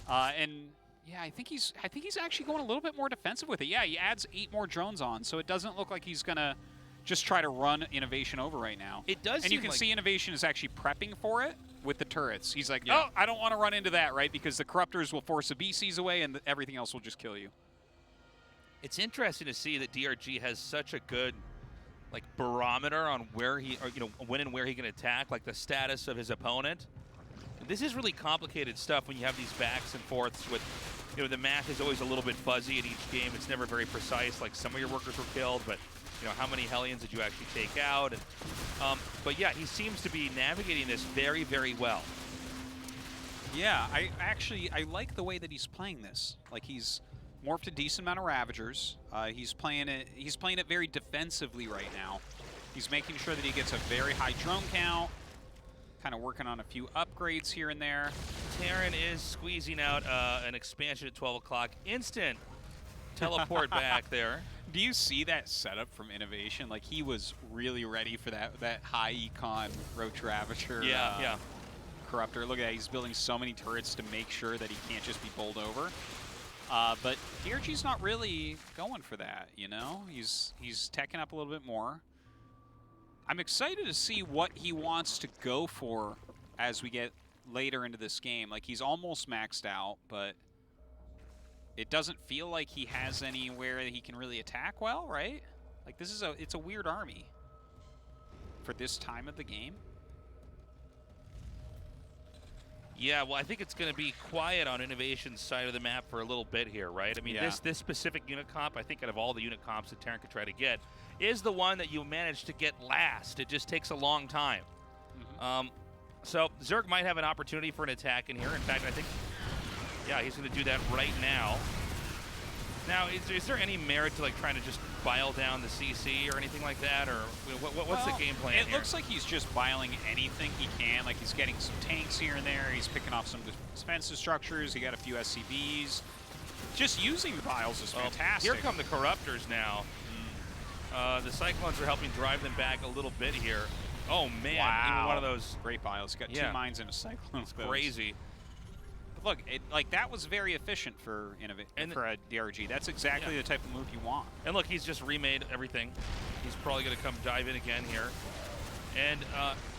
And yeah, I think he's actually going a little bit more defensive with it. Yeah, he adds 8 more drones on, so it doesn't look like he's going to just try to run INnoVation over right now. It does, and you can see INnoVation is actually prepping for it with the turrets. He's like, yeah. oh, I don't want to run into that, right? Because the Corruptors will force the BCs away, and everything else will just kill you. It's interesting to see that DRG has such a good like barometer on where he, or, you know, when and where he can attack, like the status of his opponent. This is really complicated stuff when you have these backs and forths with, you know, the math is always a little bit fuzzy in each game. It's never very precise. Like some of your workers were killed, but you know, how many Hellions did you actually take out? And, but yeah, he seems to be navigating this very, very well. Yeah, I like the way that he's playing this. Like he's morphed a decent amount of Ravagers. He's playing it very defensively right now. He's making sure that he gets a very high drone count. Kind of working on a few upgrades here and there. Terran is squeezing out an expansion at 12 o'clock. Instant teleport back there. Do you see that setup from INnoVation? Like he was really ready for that high econ Roach Ravager. Yeah. Corruptor. Look at that. He's building so many turrets to make sure that he can't just be bowled over. But DRG's not really going for that, you know? He's teching up a little bit more. I'm excited to see what he wants to go for as we get later into this game. Like he's almost maxed out, but it doesn't feel like he has anywhere that he can really attack well, right? Like it's a weird army for this time of the game. Yeah, well, I think it's going to be quiet on INnoVation's side of the map for a little bit here, right? I mean, this specific unit comp, I think out of all the unit comps that Terran could try to get, is the one that you managed to get last. It just takes a long time. So Zerg might have an opportunity for an attack in here. In fact, I think, yeah, he's going to do that right now. Now, is there any merit to like trying to just bile down the CC or anything like that, or what's the game plan here? It here? looks like he's just biling anything he can. Like he's getting some tanks here and there. He's picking off some defensive structures. He got a few SCVs. Just using the biles is fantastic. Here come the Corruptors now. The Cyclones are helping drive them back a little bit here. Oh, man. Wow. Even one of those. Great bios. Got 2 mines and a Cyclone. It's crazy. But look, like that was very efficient for for a DRG. That's exactly the type of move you want. And look, he's just remade everything. He's probably going to come dive in again here. And,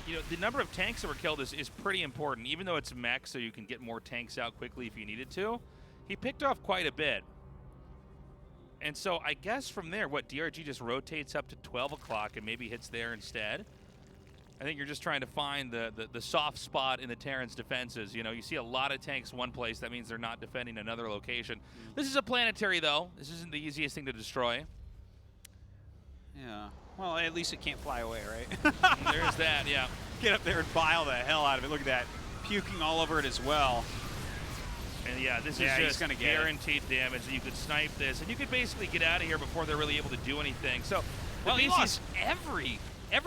you know, the number of tanks that were killed is pretty important. Even though it's mech, so you can get more tanks out quickly if you needed to, he picked off quite a bit. And so I guess from there, what, DRG just rotates up to 12 o'clock and maybe hits there instead? I think you're just trying to find the soft spot in the Terran's defenses. You know, you see a lot of tanks one place. That means they're not defending another location. This is a planetary, though. This isn't the easiest thing to destroy. Yeah. Well, at least it can't fly away, right? There's that, yeah. Get up there and bile the hell out of it. Look at that. Puking all over it as well. And yeah, this is just guaranteed damage. You could snipe this, and you could basically get out of here before they're really able to do anything. So, well, he lost every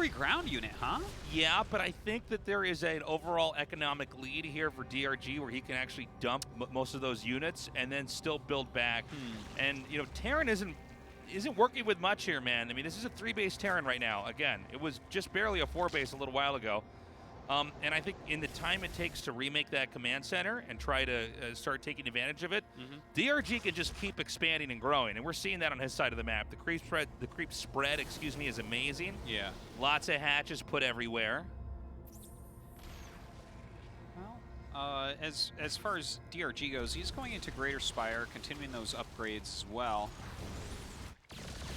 ground unit, huh? Yeah, but I think that there is an overall economic lead here for DRG where he can actually dump most of those units and then still build back. And, you know, Terran isn't working with much here, man. I mean, this is a 3-base Terran right now. Again, it was just barely a 4-base a little while ago. And I think in the time it takes to remake that command center and try to start taking advantage of it, DRG can just keep expanding and growing, and we're seeing that on his side of the map. The creep spread, excuse me, is amazing. Yeah. Lots of hatches put everywhere. Well, as far as DRG goes, he's going into Greater Spire, continuing those upgrades as well.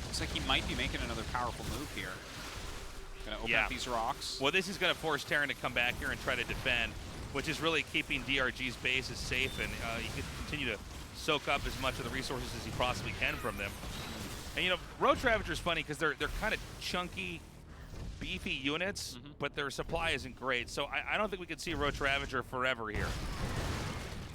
Looks like he might be making another powerful move here. Gonna open up these rocks. Well, this is gonna force Terran to come back here and try to defend, which is really keeping DRG's bases safe, and he can continue to soak up as much of the resources as he possibly can from them. And you know, Road Ravager's funny because they're kind of chunky, beefy units, but their supply isn't great. So I don't think we can see Road Ravager forever here.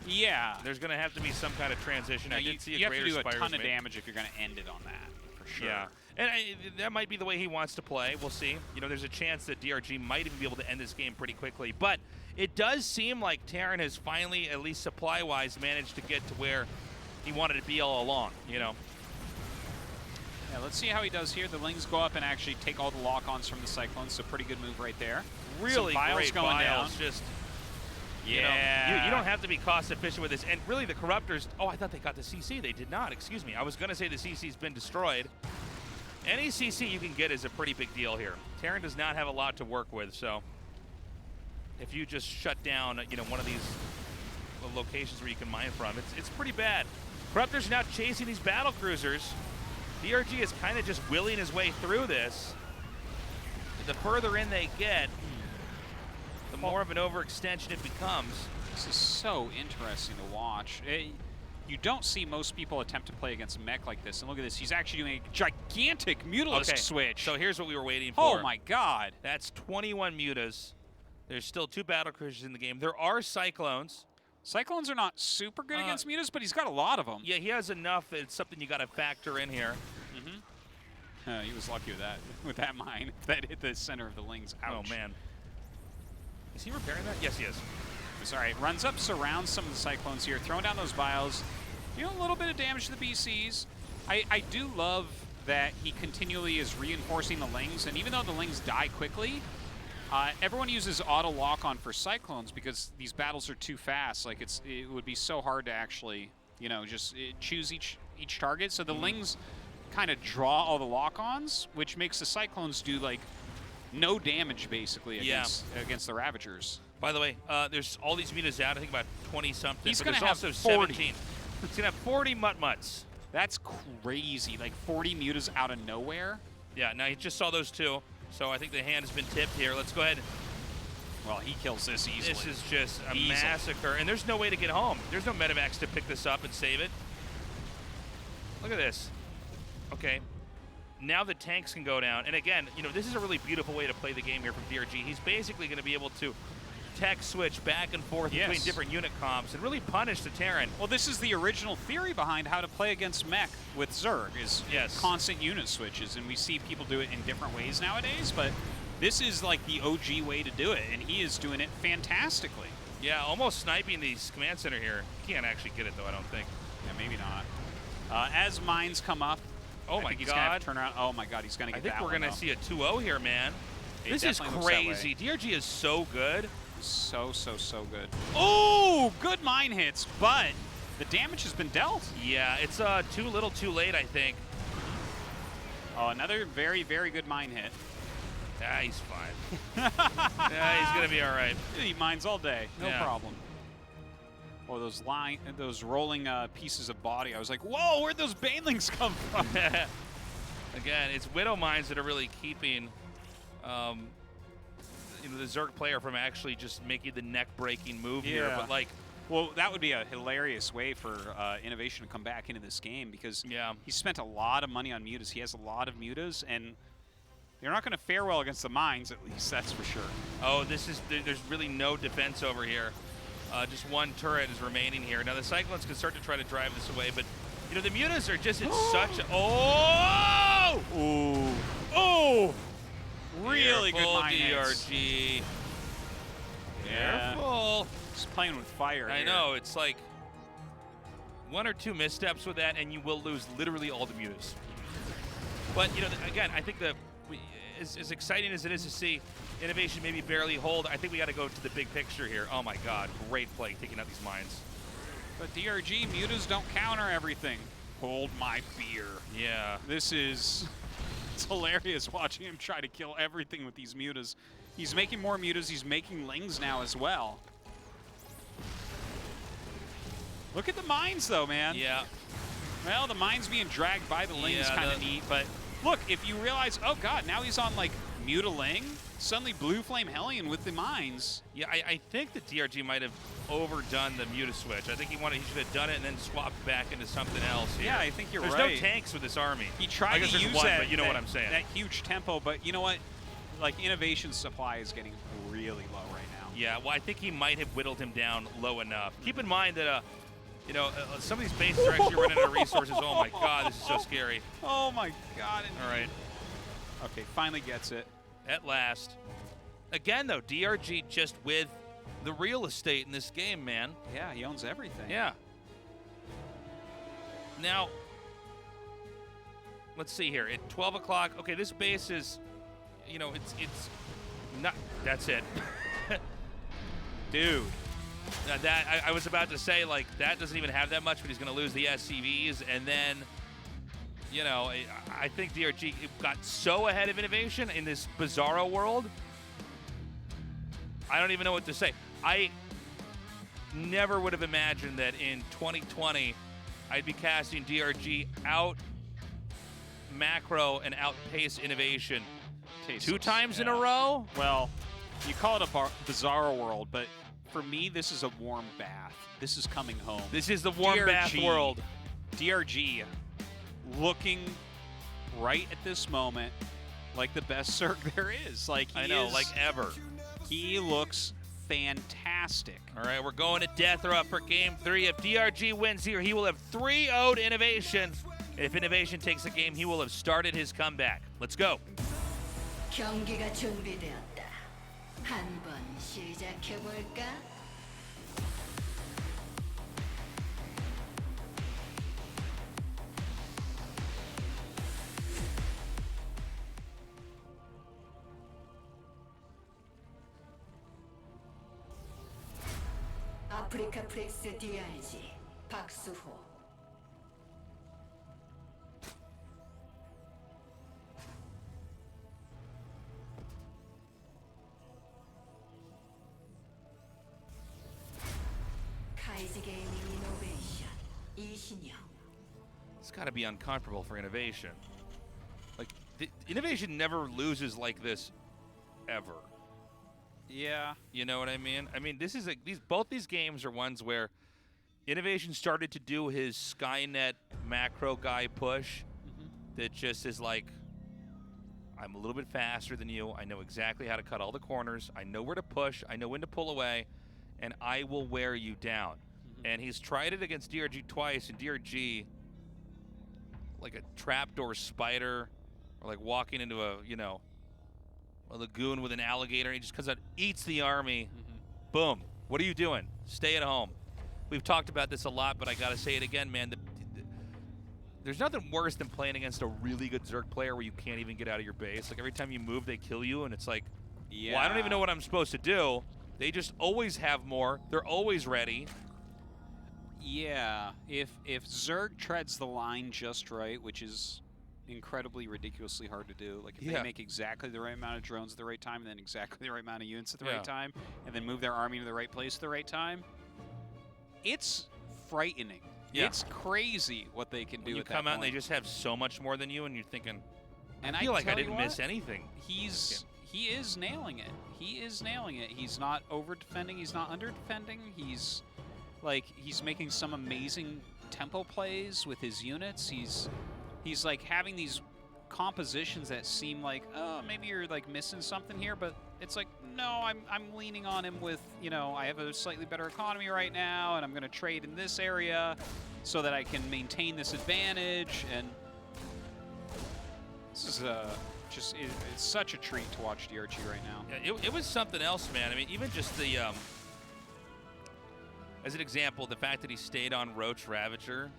Yeah. There's gonna have to be some kind of transition. Now, I did see you have to do a ton of made. damage if you're gonna end it on that, for sure. Yeah. And that might be the way he wants to play. We'll see. You know, there's a chance that DRG might even be able to end this game pretty quickly. But it does seem like Terran has finally, at least supply-wise, managed to get to where he wanted to be all along, you know. Yeah, let's see how he does here. The Lings go up and actually take all the lock-ons from the Cyclones, so pretty good move right there. Really great going down. Just, yeah. You know, you don't have to be cost-efficient with this. And really, the Corruptors, oh, I thought they got the CC. They did not, excuse me. I was going to say the CC's been destroyed. Any CC you can get is a pretty big deal here. Terran does not have a lot to work with, so if you just shut down, you know, one of these locations where you can mine from, it's pretty bad. Corruptor's now chasing these battle cruisers. DRG is kind of just willing his way through this. The further in they get, the more of an overextension it becomes. This is so interesting to watch. You don't see most people attempt to play against mech like this. And look at this. He's actually doing a gigantic Mutalisk switch. So here's what we were waiting for. Oh, my God. That's 21 mutas. There's still 2 battle cruisers in the game. There are Cyclones. Cyclones are not super good against mutas, but he's got a lot of them. Yeah, he has enough that it's something you got to factor in here. He was lucky with that mine. That hit the center of the Lings. Ouch. Oh, man. Is he repairing that? Yes, he is. It's all right. Runs up, surrounds some of the Cyclones here, throwing down those vials. You know, a little bit of damage to the BCs. I do love that he continually is reinforcing the Lings, and even though the Lings die quickly, everyone uses auto lock-on for Cyclones because these battles are too fast. Like, it would be so hard to actually, you know, just choose each target. So the Lings kind of draw all the lock-ons, which makes the Cyclones do, like, no damage, basically, against the Ravagers. By the way, there's all these mutas out. I think about 20-something. He's going to have also 40. He's going to have 40 Mutt-Mutts. That's crazy. Like 40 mutas out of nowhere. Yeah, now he just saw those 2. So I think the hand has been tipped here. Let's go ahead. Well, he kills this easily. This is just a massacre. And there's no way to get home. There's no medevacs to pick this up and save it. Look at this. Okay. Now the tanks can go down. And again, you know, this is a really beautiful way to play the game here from DRG. He's basically going to be able to tech switch back and forth between different unit comps and really punish the Terran. Well, this is the original theory behind how to play against mech with Zerg, is constant unit switches. And we see people do it in different ways nowadays, but this is like the OG way to do it, and he is doing it fantastically. Yeah, almost sniping the command center here. He can't actually get it, though, I don't think. Yeah, maybe not. As mines come up, Oh I my think he's gonna have God. to turn around. Oh my God, he's gonna get I think that we're one, gonna though. see a 2-0 here, man. It This is definitely looks that way. crazy. DRG is so good. So good. Oh, good mine hits, but the damage has been dealt. Yeah, it's too little too late, I think. Oh, another very good mine hit. Ah, he's fine. Yeah, he's gonna be all right. He mines all day, no Yeah. problem. Oh, those rolling pieces of body. I was like, whoa, where'd those banelings come from? Again, it's Widow Mines that are really keeping the Zerg player from actually just making the neck-breaking move here. Yeah. But like, Well, that would be a hilarious way for INnoVation to come back into this game because he spent a lot of money on mutas. He has a lot of mutas, and they're not going to fare well against the mines, at least, that's for sure. oh, there's really no defense over here. Just one turret is remaining here. Now the Cyclones can start to try to drive this away, but you know the mutas are just in such a Ooh. Oh! Really good Careful, mine hits. DRG. Yeah. Careful. Just playing with fire I here. know, it's like one or two missteps with that and you will lose literally all the mutas. But, you know, again, I think as exciting as it is to see INnoVation maybe barely hold, I think we got to go to the big picture here. Oh my God, great play taking out these mines. But DRG, mutas don't counter everything. Hold my beer. Yeah. This is... It's hilarious watching him try to kill everything with these mutas. He's making more mutas. He's making lings now as well. Look at the mines, though, man. Yeah. Well, the mines being dragged by the ling is Yeah, kind of neat, but look, if you realize, oh God, now he's on like Mutaling, suddenly Blue Flame Hellion with the mines. Yeah, I think that DRG might have overdone the muta switch. I think he should have done it and then swapped back into something else here. Yeah, I think you're There's right. no tanks with this army. He tried I guess to there's use one, that, but you know what I'm saying. that huge tempo, but you know what? Like, INnoVation's supply is getting really low right now. Yeah, well, I think he might have whittled him down low enough. Keep in mind that, you know, some of these bases are actually running out of resources. Oh my God, this is so scary. Oh my God. All right. Okay, finally gets it. At last. Again, though, DRG just with the real estate in this game, man. Yeah, he owns everything. Yeah. Now, let's see here. At 12 o'clock, okay, this base is, you know, it's not, that's it. Dude. That I was about to say, like, that doesn't even have that much, but he's going to lose the SCVs, and then, you know, I think DRG got so ahead of INnoVation in this bizarro world. I don't even know what to say. I never would have imagined that in 2020 I'd be casting DRG out macro and outpace INnoVation two times in a row. Well, you call it a bizarre world, but for me, this is a warm bath. This is coming home. This is the warm DRG, bath world. DRG looking right at this moment like the best Zerg there is. Like I know, like ever. He looks fantastic. All right, we're going to death row for game 3. If DRG wins here, he will have 3-0'd INnoVation. If INnoVation takes the game, he will have started his comeback. Let's go. 경기가 준비되었다. 한번 시작해 볼까? 아프리카 프렉스 DRG 박수호. 카이지 게이밍 이노베이션 이신영. It's got to be uncomfortable for INnoVation. Like, INnoVation never loses like this, ever. Yeah. You know what I mean? I mean, this is both these games are ones where INnoVation started to do his Skynet macro guy push that just is like, I'm a little bit faster than you. I know exactly how to cut all the corners. I know where to push. I know when to pull away, and I will wear you down. And he's tried it against DRG twice, and DRG, like a trapdoor spider, or like walking into a, you know, a lagoon with an alligator. He just comes out, eats the army. Boom. What are you doing? Stay at home. We've talked about this a lot, but I got to say it again, man. There's nothing worse than playing against a really good Zerg player where you can't even get out of your base. Like every time you move, they kill you, and it's like, Yeah. well, I don't even know what I'm supposed to do. They just always have more. They're always ready. Yeah. If Zerg treads the line just right, which is incredibly ridiculously hard to do, like if they make exactly the right amount of drones at the right time, and then exactly the right amount of units at the right time, and then move their army to the right place at the right time, it's frightening. Yeah. It's crazy what they can do. When you at come that out and point. they just have so much more than you, and you're thinking, And I feel like I tell you didn't what, miss anything. He is nailing it. He is nailing it. He's not over defending. He's not under defending. He's making some amazing tempo plays with his units. He's like having these compositions that seem like, oh, maybe you're like missing something here, but it's like, no, I'm leaning on him with, you know, I have a slightly better economy right now, and I'm going to trade in this area so that I can maintain this advantage. And this is just it's such a treat to watch DRG right now. Yeah, it was something else, man. I mean, even just the as an example, the fact that he stayed on Roach Ravager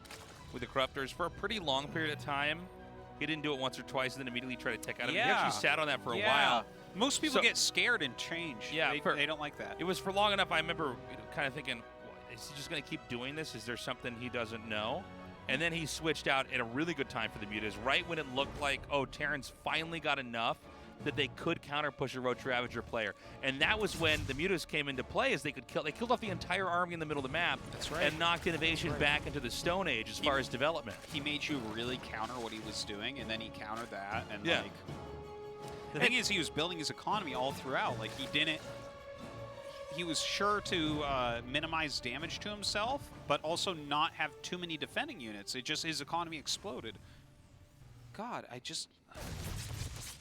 with the Corruptors for a pretty long period of time. He didn't do it once or twice and then immediately try to tech out of it. He actually sat on that for a while. Most people get scared and change. Yeah, they don't like that. It was for long enough. I remember kind of thinking, is he just going to keep doing this? Is there something he doesn't know? And then he switched out at a really good time for the Mutas, right when it looked like, oh, Terran's finally got enough that they could counter-push a Roach Ravager player. And that was when the Mutas came into play, as they killed off the entire army in the middle of the map. That's right. And knocked INnoVation back into the Stone Age as far as development. He made you really counter what he was doing, and then he countered that. And Yeah. like, the thing is, he was building his economy all throughout. Like, he was sure to minimize damage to himself, but also not have too many defending units. His economy exploded. God,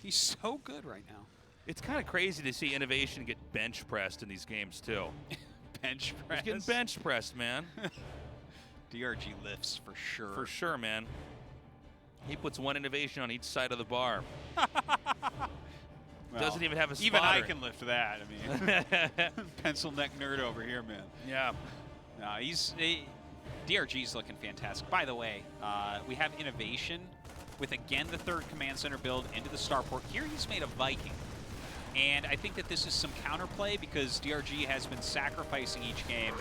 he's so good right now. It's kind of crazy to see INnoVation get bench pressed in these games too. Bench press. He's getting bench pressed, man. DRG lifts for sure. For sure, man. He puts one INnoVation on each side of the bar. Well, Doesn't even have a spotter. Even I can lift that. I mean, pencil neck nerd over here, man. Yeah. No, DRG's looking fantastic. By the way, we have INnoVation with, again, the third command center build into the starport. Here he's made a Viking. And I think that this is some counterplay because DRG has been sacrificing each game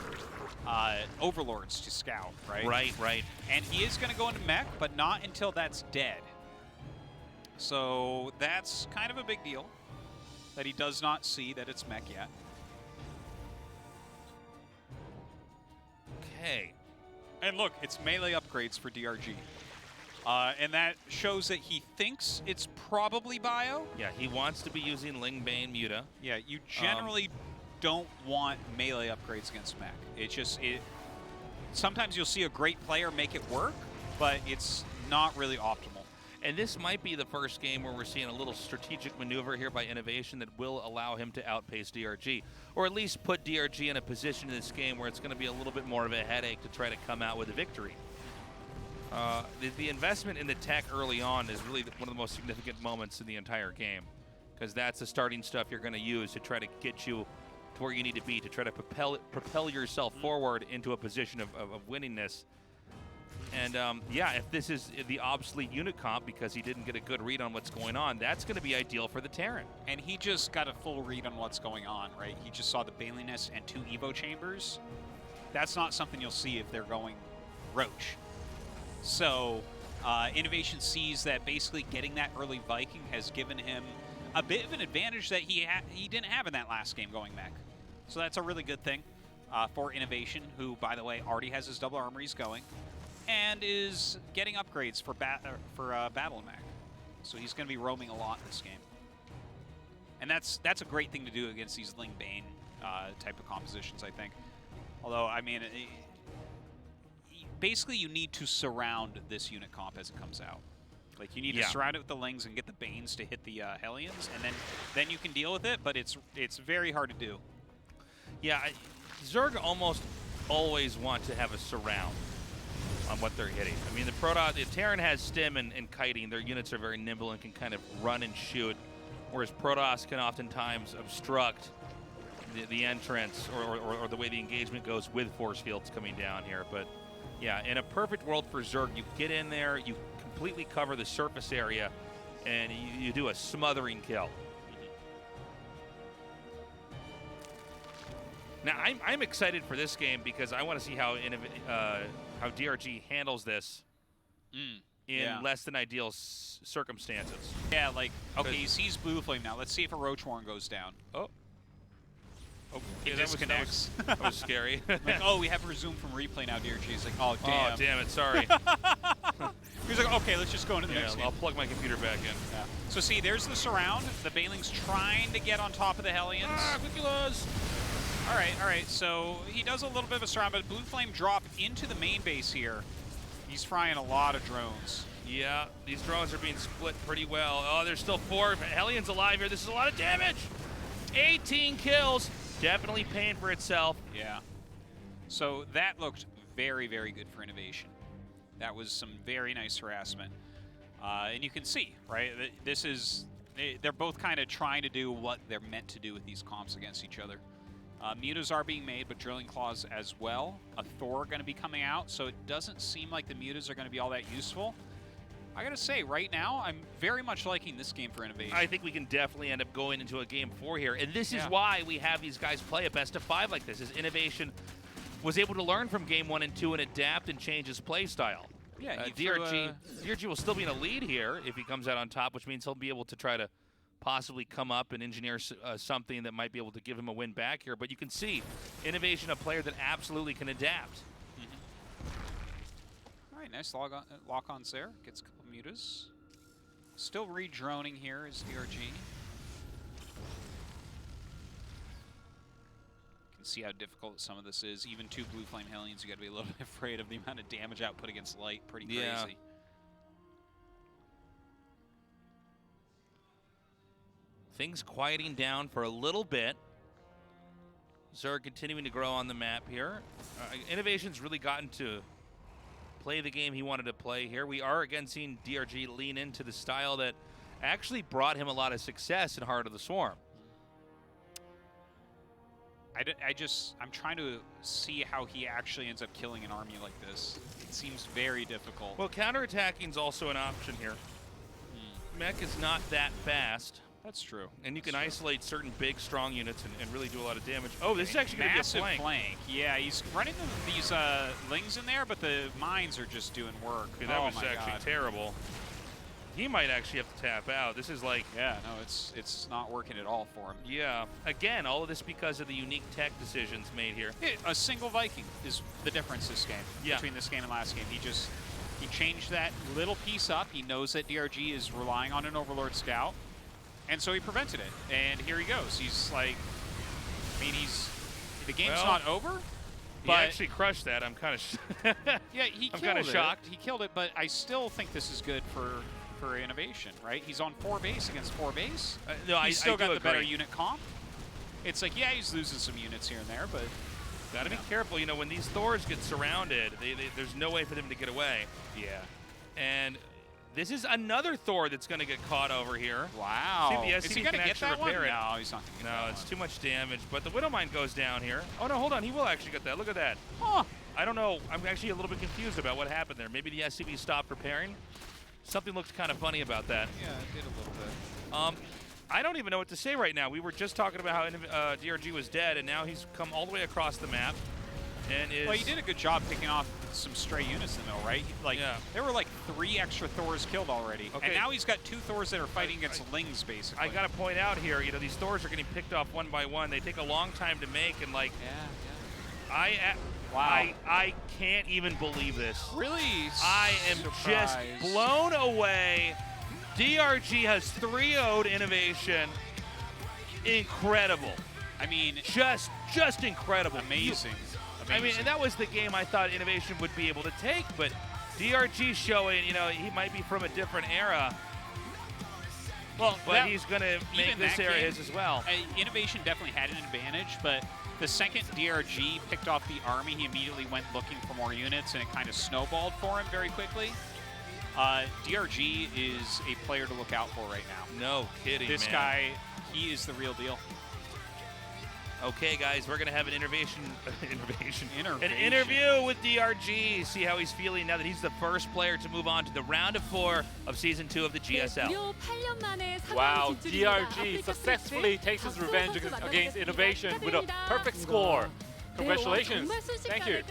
Overlords to scout, right? Right. And he is going to go into mech, but not until that's dead. So that's kind of a big deal, that he does not see that it's mech yet. Okay. And look, it's melee upgrades for DRG. And that shows that he thinks it's probably bio. Yeah, he wants to be using Lingbane Muta. Yeah, you generally don't want melee upgrades against mech. Sometimes you'll see a great player make it work, but it's not really optimal. And this might be the first game where we're seeing a little strategic maneuver here by INnoVation that will allow him to outpace DRG, or at least put DRG in a position in this game where it's going to be a little bit more of a headache to try to come out with a victory. The investment in the tech early on is really one of the most significant moments in the entire game, because that's the starting stuff you're going to use to try to get you to where you need to be, to try to propel yourself forward into a position of winningness. And yeah, if this is the obsolete unit comp because he didn't get a good read on what's going on, that's going to be ideal for the Terran. And he just got a full read on what's going on, right? He just saw the Baliness and 2 Evo chambers. That's not something you'll see if they're going Roach. So INnoVation sees that basically getting that early Viking has given him a bit of an advantage that he didn't have in that last game going mech. So that's a really good thing for INnoVation, who, by the way, already has his double armories going and is getting upgrades for battle mech. So he's going to be roaming a lot this game. And that's a great thing to do against these Lingbane type of compositions, I think. Although, I mean, basically you need to surround this unit comp as it comes out. Like, you need to surround it with the Lings and get the Banes to hit the Hellions, and then you can deal with it, but it's very hard to do. Yeah, Zerg almost always want to have a surround on what they're hitting. I mean, the Terran has stim and kiting. Their units are very nimble and can kind of run and shoot, whereas Protoss can oftentimes obstruct the entrance or the way the engagement goes with force fields coming down here. But Yeah, in a perfect world for Zerg, you get in there, you completely cover the surface area, and you do a smothering kill. Now, I'm excited for this game because I want to see how DRG handles this in less than ideal circumstances. Yeah, like, okay, he sees Blue Flame now. Let's see if a Roach Warren goes down. Oh, It disconnects. That was scary. Like, oh, we have resumed from replay now, DRG. He's like, oh, damn. Oh, damn it, sorry. He's like, okay, let's just go into the next game. I'll plug my computer back in. Yeah. So see, there's the surround. The Baneling's trying to get on top of the Hellions. Quickula's. All right, so he does a little bit of a surround, but Blue Flame drop into the main base here. He's frying a lot of drones. Yeah, these drones are being split pretty well. Oh, there's still 4 Hellions alive here. This is a lot of damage. 18 kills. Definitely paying for itself. Yeah. So that looked very, very good for INnoVation. That was some very nice harassment. And you can see, right, this is, they're both kind of trying to do what they're meant to do with these comps against each other. Mutas are being made, but Drilling Claws as well. A Thor going to be coming out, so it doesn't seem like the Mutas are going to be all that useful. I got to say, right now, I'm very much liking this game for INnoVation. I think we can definitely end up going into a Game 4 here, and this is why we have these guys play a best of 5 like this, is INnoVation was able to learn from Game 1 and 2 and adapt and change his play style. Yeah, DRG will still be in a lead here if he comes out on top, which means he'll be able to try to possibly come up and engineer something that might be able to give him a win back here. But you can see INnoVation, a player that absolutely can adapt. All right, nice lock-ons there. Gets a couple mutas. Still re-droning here is DRG. You can see how difficult some of this is. Even 2 Blue Flame Hellions, you got to be a little bit afraid of the amount of damage output against light. Pretty crazy. Yeah. Things quieting down for a little bit. Zerg continuing to grow on the map here. INnoVation's really gotten to play the game he wanted to play here. We are again seeing DRG lean into the style that actually brought him a lot of success in Heart of the Swarm. I'm trying to see how he actually ends up killing an army like this. It seems very difficult. Well, counterattacking is also an option here. Mech is not that fast. That's true. And you can isolate certain big, strong units and really do a lot of damage. Oh, this is actually going to be a flank. Massive flank. Yeah, he's running these lings in there, but the mines are just doing work. Okay, that was actually terrible. He might actually have to tap out. This is like... Yeah, no, it's not working at all for him. Yeah. Again, all of this because of the unique tech decisions made here. A single Viking is the difference this game between this game and last game. He changed that little piece up. He knows that DRG is relying on an Overlord Scout. And so he prevented it, and here he goes. He's like, I mean, the game's not over. But he actually crushed that. I'm kind of, yeah, I'm kind of shocked. He killed it, but I still think this is good for INnoVation, right? He's on 4 base against 4 base. No, he's still got the better unit comp. It's like, yeah, he's losing some units here and there, but gotta be careful. You know, when these Thors get surrounded, there's no way for them to get away. Yeah, and. This is another Thor that's going to get caught over here. Wow. See, is he going to get that one? No, he's not going to get that it's too much damage. But the Widowmine goes down here. Oh, no, hold on. He will actually get that. Look at that. Huh. I don't know. I'm actually a little bit confused about what happened there. Maybe the SCV stopped preparing. Something looked kind of funny about that. Yeah, it did a little bit. I don't even know what to say right now. We were just talking about how DRG was dead, and now he's come all the way across the map. And well, he did a good job picking off some stray units in the middle, right? There were like 3 extra Thors killed already. Okay. And now he's got 2 Thors that are fighting against lings, basically. I got to point out here, you know, these Thors are getting picked off one by one. They take a long time to make, and like, I can't even believe this. Really? I am just blown away. DRG has 3-0'd INnoVation. Incredible. I mean, just incredible. Amazing. I mean, and that was the game I thought INnoVation would be able to take, but DRG showing, you know, he might be from a different era. Well, but he's going to make this era his as well. INnoVation definitely had an advantage, but the second DRG picked off the army, he immediately went looking for more units, and it kind of snowballed for him very quickly. DRG is a player to look out for right now. No kidding, This guy, he is the real deal. Okay, guys, we're gonna have an interview with DRG. See how he's feeling now that he's the first player to move on to the round of 4 of season 2 of the GSL. Wow, DRG successfully takes his revenge against INnoVation with a perfect score. Congratulations. Thank you.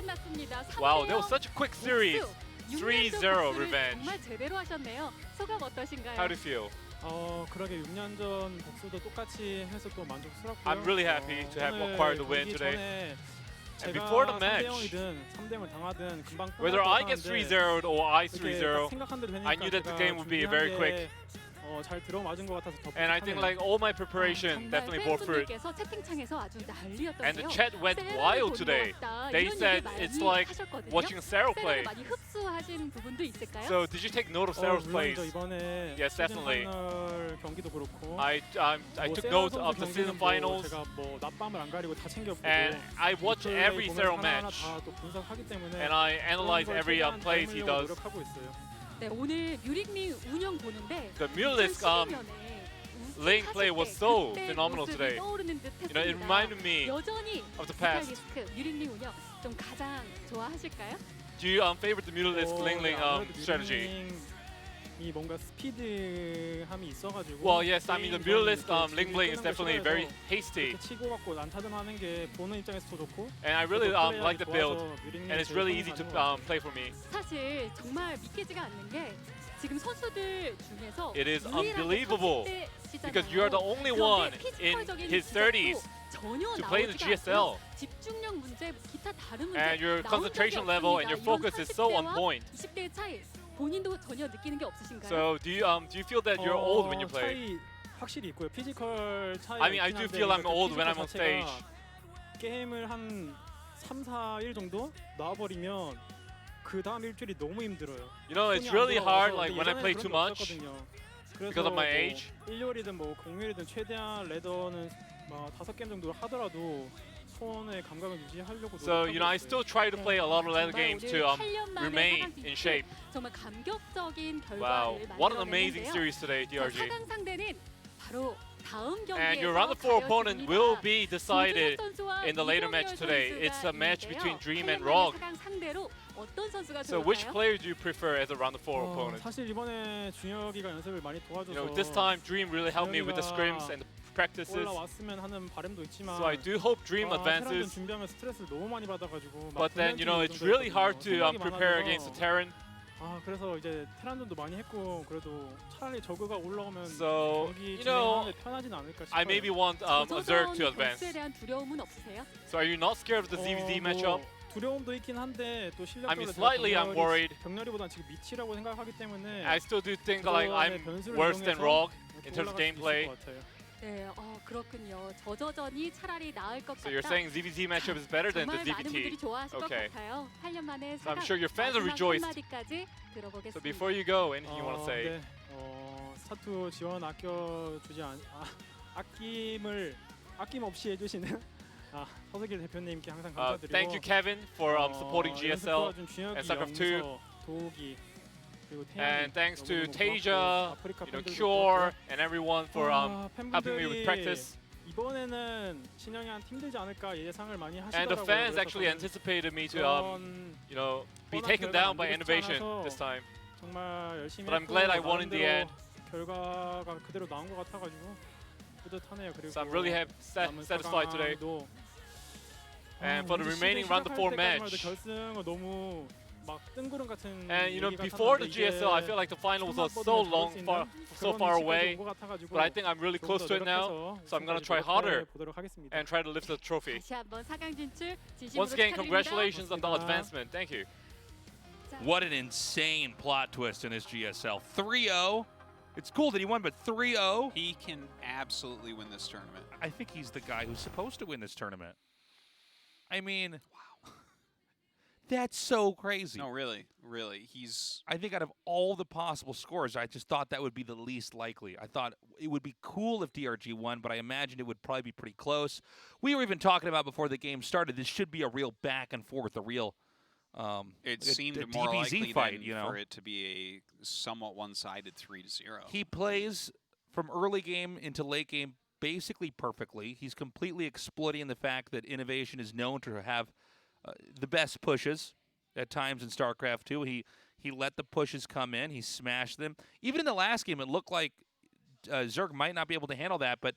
Wow, that was such a quick series. 3-0 revenge. How do you feel? 그러게 6년 전 복수도 똑같이 해서 또 만족스럽고요. I'm really happy to have acquired the win today. And before the match, 3대0이든 당하든 금방 whether I get 3-0 or I 3-0, I knew that the game would be very quick. 잘 들어맞은 것 같아서 더 And I think like all my preparation definitely bore fruit. And the chat went wild today. They said it's like watching Sarah play. So did you take note of Sarah's plays? Yes, definitely. I took note of the season finals. And I watched every Sarah match. And I analyzed every plays he does. 네, 오늘 뮤릭링 운영 보는데 The Mulisk lane play was so phenomenal today. You know, it reminded me of the past. 뮤릭링 운영 좀 가장 좋아하실까요? Do you favorite the Mulisk lane strategy? 이 뭔가 스피드함이 있어가지고. Well, yes, I mean the Mulisk lane playing is definitely very hasty. 치고 받고 난타전하는 게 보는 입장에서도 좋고. And I really like the build, and it's really easy to play for me. 사실 정말 믿기지가 않는 게 지금 선수들 중에서 It is unbelievable because you are the only one in his 30s to play in the GSL. 집중력 문제, 기타 다른 문제, And your concentration level and your focus is so on point. 20대의 차이. 본인도 전혀 느끼는 게 없으신가요? So do you feel that you're old when you play? 차이 확실히 있고요. 피지컬 차이. I mean, I do feel I'm old when I'm on stage. 게임을 한 3, 4일 정도 놔버리면 그 다음 일주일이 너무 힘들어요. You know, it's really hard like when I play too much because of my age. 일요일이든 뭐 공휴일이든 최대한 레더는 막 5게임 정도 하더라도 손의 감각을 유지하려고. So you know, I still try to play a lot of leather games to remain in shape. 정말 감격적인 Wow, 결과를 what an amazing series today, DRG. 4강 상대는 바로 다음 And your round of 4 opponent will be decided in the later match today. It's a match between Dream and Rog. So which player do you prefer as a round of 4 opponent? 사실 이번에 준혁이가 연습을 많이 도와줘서. You know, this time Dream really helped me with the scrims and the practices. 올라왔으면 하는 바람도 있지만. So I do hope Dream advances. 준비하면 스트레스를 너무 많이 받아가지고. But then you know, it's really hard to prepare against the Terran. 그래서 이제 테란전도 많이 했고 그래도 차라리 저그가 올라오면 So 경기 you know, 진행하는데 편하진 않을까 싶어요. I maybe want a Zerg to advance. 대한 두려움은 없으세요? So are you not scared of the ZVZ matchup? 두려움도 있긴 한데 또 실력적으로 I mean, slightly I'm worried. 병렬이보단 지금 미치라고 생각하기 때문에 I still do think like I'm worse than Rog in terms of gameplay. 네, 그렇군요. 저저전이 차라리 나을 것 So you're 같다. saying ZVZ matchup is better than the 정말 많은 분들이 ZVT. 좋아하실 Okay. 것 같아요. 8년 만에 So I'm sure your fans are rejoiced. 한마디까지 들어보겠습니다. So before you go, anything you want to say? 네, 스타투 지원 아껴주지 아낌없이 해주시는 서석일 대표님께 항상 감사드리고. Thank you, Kevin, for supporting GSL and StarCraft 2. 도우기 And thanks to Tasia, you know, Cure, and everyone for helping me with practice. 이번에는 신영이한테 힘들지 않을까 예상을 많이 하시더라고요. And the fans actually anticipated me to, you know, be taken down by INnoVation this time. 정말 열심히 But I'm glad I won in the end. 결과가 그대로 나온 것 같아가지고 뿌듯하네요. 그리고 So I'm really satisfied today. And for the remaining round of 4 match. 결승은 너무 막 뜬구름 같은. And you know, before the GSL, I feel like the finals was so far away. But I think I'm really close to it now. So I'm gonna try harder and try to lift the trophy. 다시 한번 4강 진출 진심으로 Once again, 축하드립니다. congratulations on the advancement. Thank you. What an insane plot twist in this GSL. 3-0. It's cool that he won, but 3-0. He can absolutely win this tournament. I think he's the guy who's supposed to win this tournament. I mean, wow. That's so crazy. No, really. He's... I think out of all the possible scores, I just thought that would be the least likely. I thought it would be cool if DRG won, but I imagined it would probably be pretty close. We were even talking about before the game started, this should be a real back and forth, a real it like seemed a more DBZ likely fight, you know? for it to be a somewhat one-sided 3-0. He plays from early game into late game basically perfectly. He's completely exploiting the fact that INnoVation is known to have the best pushes at times in StarCraft 2. He let the pushes come in. He smashed them. Even in the last game, it looked like Zerg might not be able to handle that, but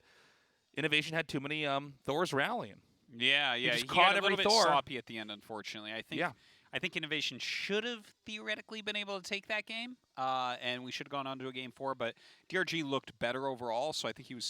INnoVation had too many Thors rallying. Yeah, yeah. just He caught got a little every bit Thor. sloppy at the end, unfortunately. Yeah. I think INnoVation should have theoretically been able to take that game, and we should have gone on to a game 4, but DRG looked better overall, so I think he was